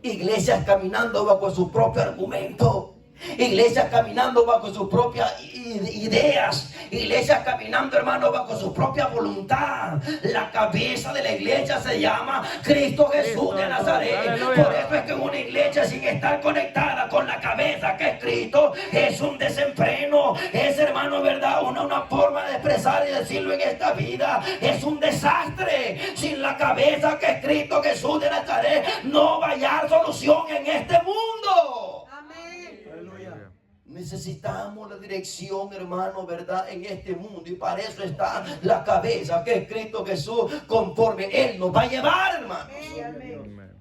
Iglesias caminando bajo su propio argumento, Iglesias caminando bajo sus propias ideas. Iglesias caminando, hermano, bajo su propia voluntad. La cabeza de la iglesia se llama Cristo Jesús de Nazaret. Aleluya. Por eso es que una iglesia sin estar conectada con la cabeza que es Cristo es un desenfreno. Es, hermano, verdad, una forma de expresar y decirlo en esta vida. Es un desastre. Sin la cabeza que es Cristo Jesús de Nazaret no va a hallar solución en este mundo. Amén. Necesitamos la dirección, hermano, verdad, en este mundo, y para eso está la cabeza que es Cristo Jesús, conforme Él nos va a llevar, hermano. Amén. Amén.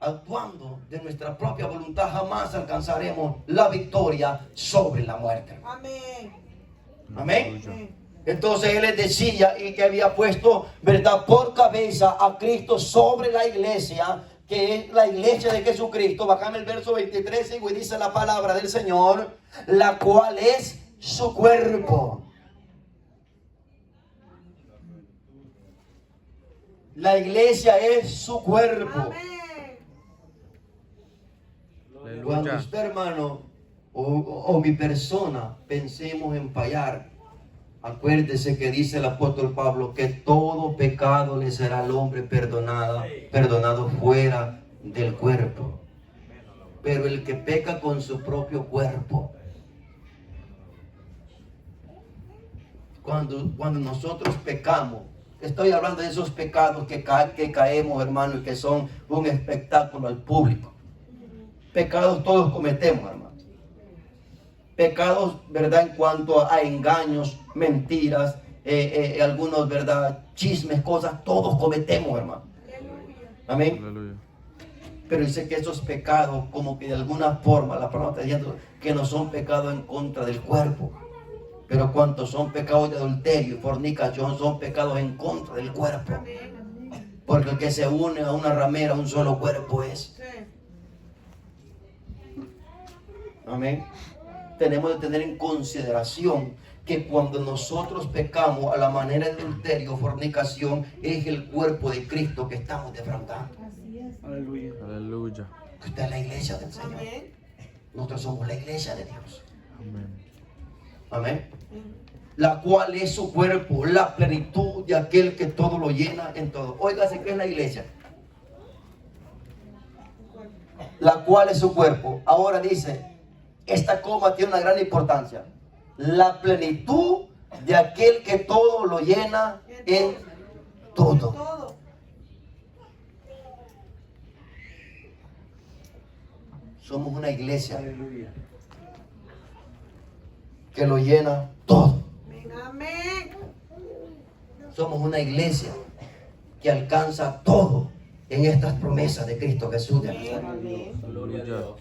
Actuando de nuestra propia voluntad jamás alcanzaremos la victoria sobre la muerte. Amén. Amén. Amén. Entonces Él les decía y que había puesto, verdad, por cabeza a Cristo sobre la iglesia, que es la iglesia de Jesucristo. Bajame el verso 23 y dice la palabra del Señor, la cual es su cuerpo. La iglesia es su cuerpo. Amén. Cuando Aleluya. usted, hermano, o mi persona pensemos en fallar, acuérdese que dice el apóstol Pablo que todo pecado le será al hombre perdonado fuera del cuerpo. Pero el que peca con su propio cuerpo, cuando nosotros pecamos, estoy hablando de esos pecados que caemos, hermano, y que son un espectáculo al público. Pecados todos cometemos, hermano. Pecados, verdad, en cuanto a engaños, mentiras, algunos, verdad, chismes, cosas, todos cometemos, hermano. Amén. Aleluya. Pero dice que esos pecados, como que de alguna forma, la palabra está diciendo que no son pecados en contra del cuerpo. Pero cuantos son pecados de adulterio y fornicación, son pecados en contra del cuerpo. Porque el que se une a una ramera, un solo cuerpo es. Sí. Amén. Tenemos de tener en consideración que cuando nosotros pecamos a la manera de adulterio o fornicación, es el cuerpo de Cristo que estamos defraudando. Aleluya. Usted es la iglesia del Señor. Amén. Nosotros somos la iglesia de Dios. Amén. Amén. La cual es su cuerpo, la plenitud de aquel que todo lo llena en todo. Óigase, ¿qué es la iglesia? La cual es su cuerpo. Ahora dice, esta coma tiene una gran importancia. La plenitud de aquel que todo lo llena en todo. Todo. Somos una iglesia que lo llena todo. Amén. Somos una iglesia que alcanza todo en estas promesas de Cristo Jesús de Nazaret. Amén. Gloria a Dios.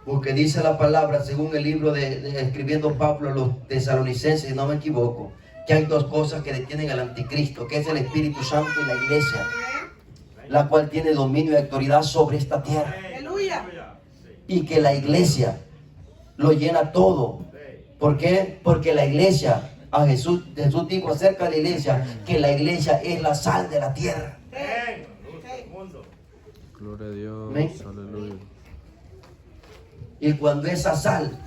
Porque dice la palabra, según el libro de escribiendo Pablo a los tesalonicenses, si no me equivoco, que hay dos cosas que detienen al anticristo, que es el Espíritu Santo y la iglesia, la cual tiene dominio y autoridad sobre esta tierra. Aleluya. Y que la iglesia lo llena todo. ¿Por qué? Porque la iglesia, Jesús dijo acerca de la iglesia, que la iglesia es la sal de la tierra. Gloria a Dios. Amén. Aleluya. Y cuando esa sal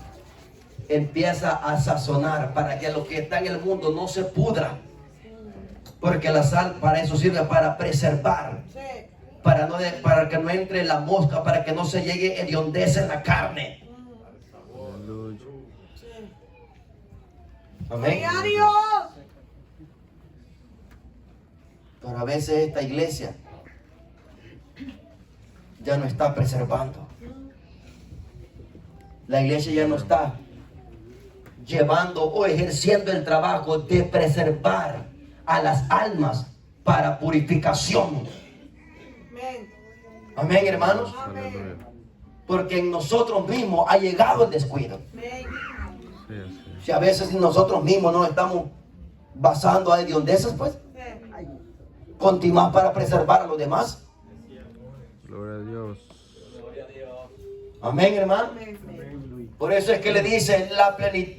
empieza a sazonar para que lo que está en el mundo no se pudra, porque la sal para eso sirve, para preservar, Sí. para que no entre la mosca, para que no se llegue hediondez en la carne. Aleluya. Amén. Gloria a Dios. Pero a veces esta iglesia ya no está preservando. La iglesia ya no está llevando o ejerciendo el trabajo de preservar a las almas para purificación. Amén. Amén, hermanos. Aleluya. Porque en nosotros mismos ha llegado el descuido. Amén. Sí, así es. Si a veces nosotros mismos nos estamos basando a hediondezas, pues continuar para preservar a los demás. Gloria a Dios. Gloria a Dios. Amén, hermano. Amén. Por eso es que le dice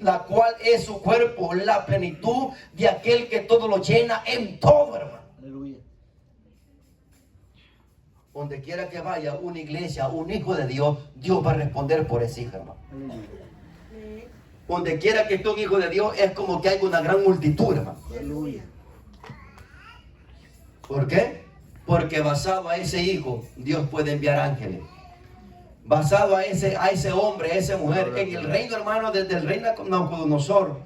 la cual es su cuerpo, la plenitud de aquel que todo lo llena en todo, hermano. Donde quiera que vaya una iglesia, un hijo de Dios, Dios va a responder por ese hijo, hermano. Donde quiera que esté un hijo de Dios, es como que hay una gran multitud, hermano. ¿Por qué? Porque basado a ese hijo, Dios puede enviar ángeles. Basado a ese hombre, a esa mujer, en el reino, hermano, desde el reino de Nabucodonosor,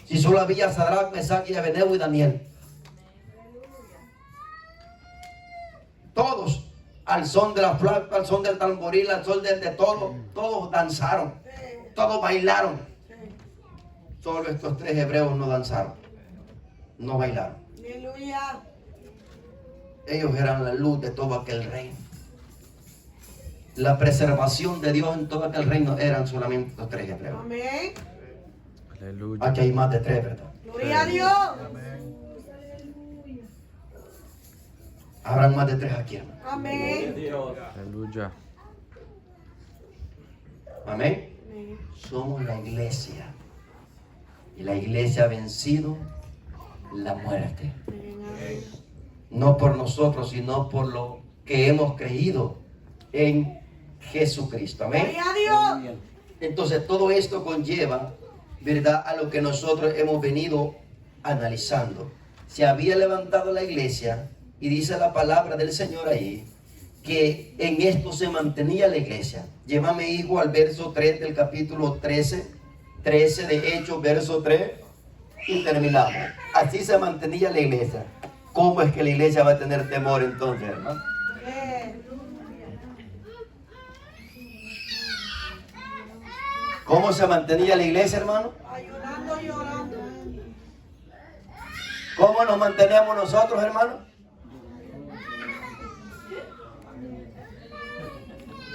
si solo había Sadrach, Mesach y Abednego y Daniel. Todos, al son de la flauta, al son del tamboril, al son de todo, todos danzaron, todos bailaron. Solo estos 3 hebreos no danzaron, no bailaron. Aleluya. Ellos eran la luz de todo aquel reino. La preservación de Dios en todo aquel reino eran solamente los 3 hebreos. Amén. Aleluya. Aquí hay más de 3, ¿verdad? Gloria a Dios. Habrán más de 3 aquí, hermano. Gloria a Amén. Dios. Aleluya. Amén. Amén. Somos la iglesia. Y la iglesia ha vencido la muerte. Amén. No por nosotros, sino por lo que hemos creído en Jesucristo. Amén. Gloria a Dios. Entonces todo esto conlleva, ¿verdad?, a lo que nosotros hemos venido analizando. Se había levantado la iglesia y dice la palabra del Señor ahí que en esto se mantenía la iglesia. Llévame, hijo, al verso 3 del capítulo 13 de Hechos, verso 3, y terminamos. Así se mantenía la iglesia. ¿Cómo es que la iglesia va a tener temor entonces, hermano? Amén. ¿Cómo se mantenía la iglesia, hermano? Ayunando y orando. ¿Cómo nos mantenemos nosotros, hermano?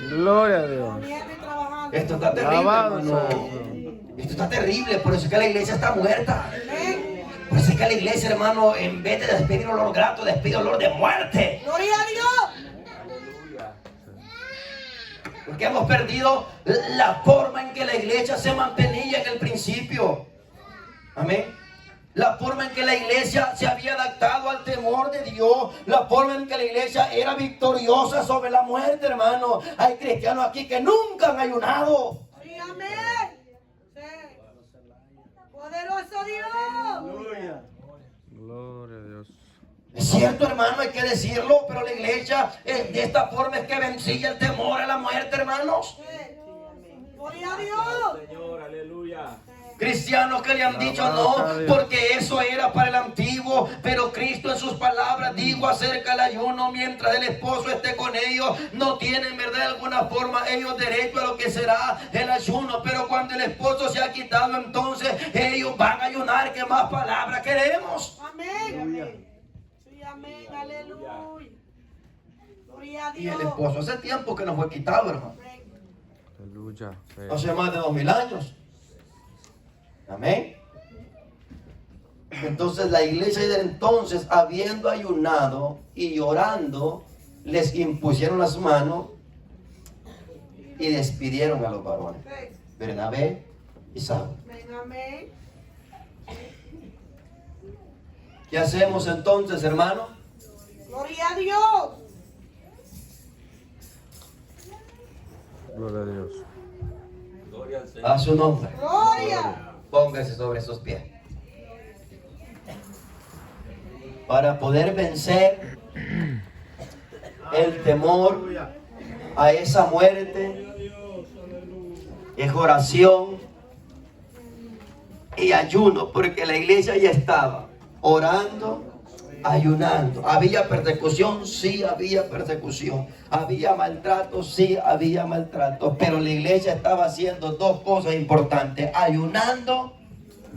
Gloria a Dios. Poniendo y trabajando. Esto está terrible, Alabado hermano. sea Dios. Esto está terrible, por eso es que la iglesia está muerta. Amén. Por eso es que la iglesia, hermano, en vez de despedir olor grato, despide olor de muerte. Gloria a Dios. Porque hemos perdido la forma en que la iglesia se mantenía en el principio. Amén. La forma en que la iglesia se había adaptado al temor de Dios. La forma en que la iglesia era victoriosa sobre la muerte, hermano. Hay cristianos aquí que nunca han ayunado. Sí, amén. Sí. Poderoso Dios. Gloria a Dios. Es cierto, hermano, hay que decirlo, pero la iglesia de esta forma es que vencía el temor a la muerte, hermanos. Sí. Gloria a Dios. Señor, aleluya. Cristianos que le han dicho no, porque eso era para el antiguo, pero Cristo en sus palabras dijo acerca del ayuno: mientras el esposo esté con ellos, no tienen, verdad, de alguna forma ellos derecho a lo que será el ayuno, pero cuando el esposo se ha quitado, entonces ellos van a ayunar. ¿Qué más palabras queremos? Amén. Sí, amén. Aleluya. Gloria a Y el Dios. esposo hace tiempo que no fue quitado, hermano, Amén. Aleluya. Fe. hace más de 2000 años. Amén. Entonces la iglesia de entonces, habiendo ayunado y orando, les impusieron las manos y despidieron a los varones, Sí. Bernabé y Saulo. Amén. Amén. ¿Qué hacemos entonces, hermano? Gloria a Dios. Gloria a Dios. Gloria al Señor. A su nombre. Gloria. Póngase sobre sus pies. Para poder vencer el temor a esa muerte, es oración y ayuno, porque la iglesia ya estaba orando, ayunando. ¿Había persecución? Sí, había persecución. ¿Había maltrato? Sí, había maltrato. Pero la iglesia estaba haciendo dos cosas importantes: ayunando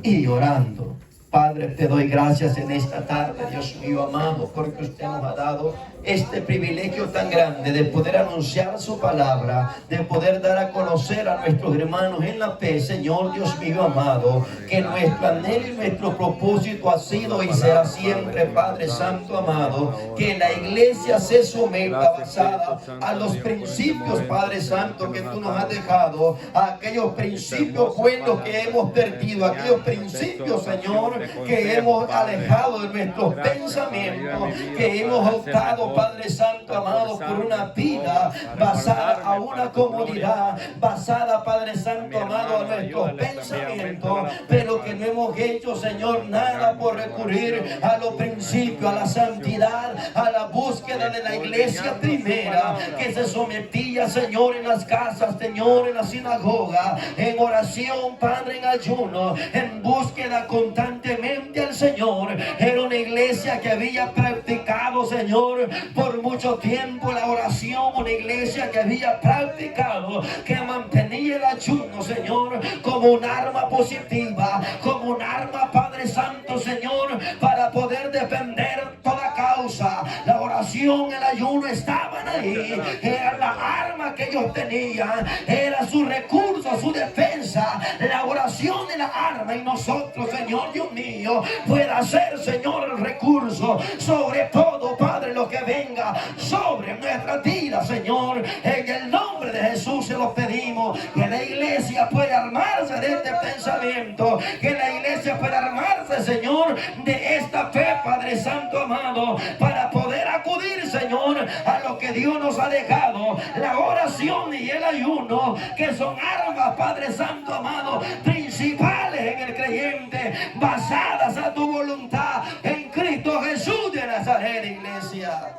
y orando. Padre, te doy gracias en esta tarde, Dios mío amado, porque usted nos ha dado este privilegio tan grande de poder anunciar su palabra, de poder dar a conocer a nuestros hermanos en la fe. Señor Dios mío amado, que nuestro anhelo y nuestro propósito ha sido y será siempre, Padre Santo amado, que la iglesia se someta basada a los principios, Padre Santo, que tú nos has dejado, a aquellos principios buenos que hemos perdido, aquellos principios, Señor, que hemos alejado de nuestros pensamientos, que hemos optado Padre Santo amado, por una vida basada a una comodidad, basada, Padre Santo amado, a nuestros pensamientos, pero que no hemos hecho, Señor, nada por recurrir a los principios, a la santidad, a la búsqueda de la iglesia primera, que se sometía, Señor, en las casas, Señor, en la sinagoga, en oración, Padre, en ayuno, en búsqueda constantemente al Señor. Era una iglesia que había practicado, Señor, por mucho tiempo la oración, una iglesia que había practicado, que mantenía el ayuno, Señor, como un arma positiva, como un arma, Padre Santo, Señor, para poder defender toda causa. La oración, el ayuno estaban ahí, era la arma que ellos tenían, era su recurso, su defensa. La oración es la arma, y nosotros, Señor Dios mío, pueda ser, Señor, el recurso sobre todo, Padre, lo que venga sobre nuestra vida, Señor. En el nombre de Jesús se lo pedimos, que la iglesia pueda armarse de este pensamiento, que la iglesia pueda armarse, Señor, de esta fe, Padre Santo amado, para poder acudir, Señor, a lo que Dios nos ha dejado, la oración y el ayuno, que son armas, Padre Santo amado, principales en el creyente, basadas a tu voluntad en Cristo Jesús de Nazaret, iglesia.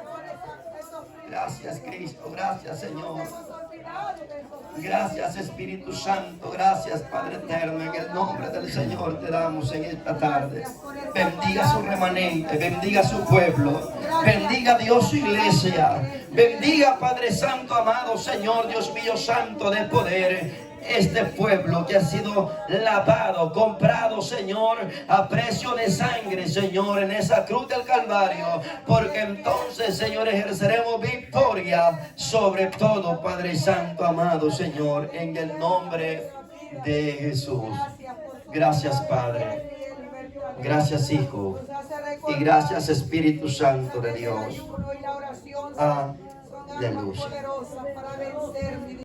Gracias, Cristo, gracias, Señor. Gracias, Espíritu Santo, gracias, Padre eterno. En el nombre del Señor te damos en esta tarde. Bendiga su remanente, bendiga su pueblo, bendiga Dios su iglesia, bendiga, Padre Santo amado, Señor Dios mío, santo de poder, este pueblo que ha sido lavado, comprado, Señor, a precio de sangre, Señor, en esa cruz del Calvario, porque entonces, Señor, ejerceremos victoria sobre todo, Padre Santo amado, Señor, en el nombre de Jesús. Gracias, Padre. Gracias, Hijo. Y gracias, Espíritu Santo de Dios. Aleluya.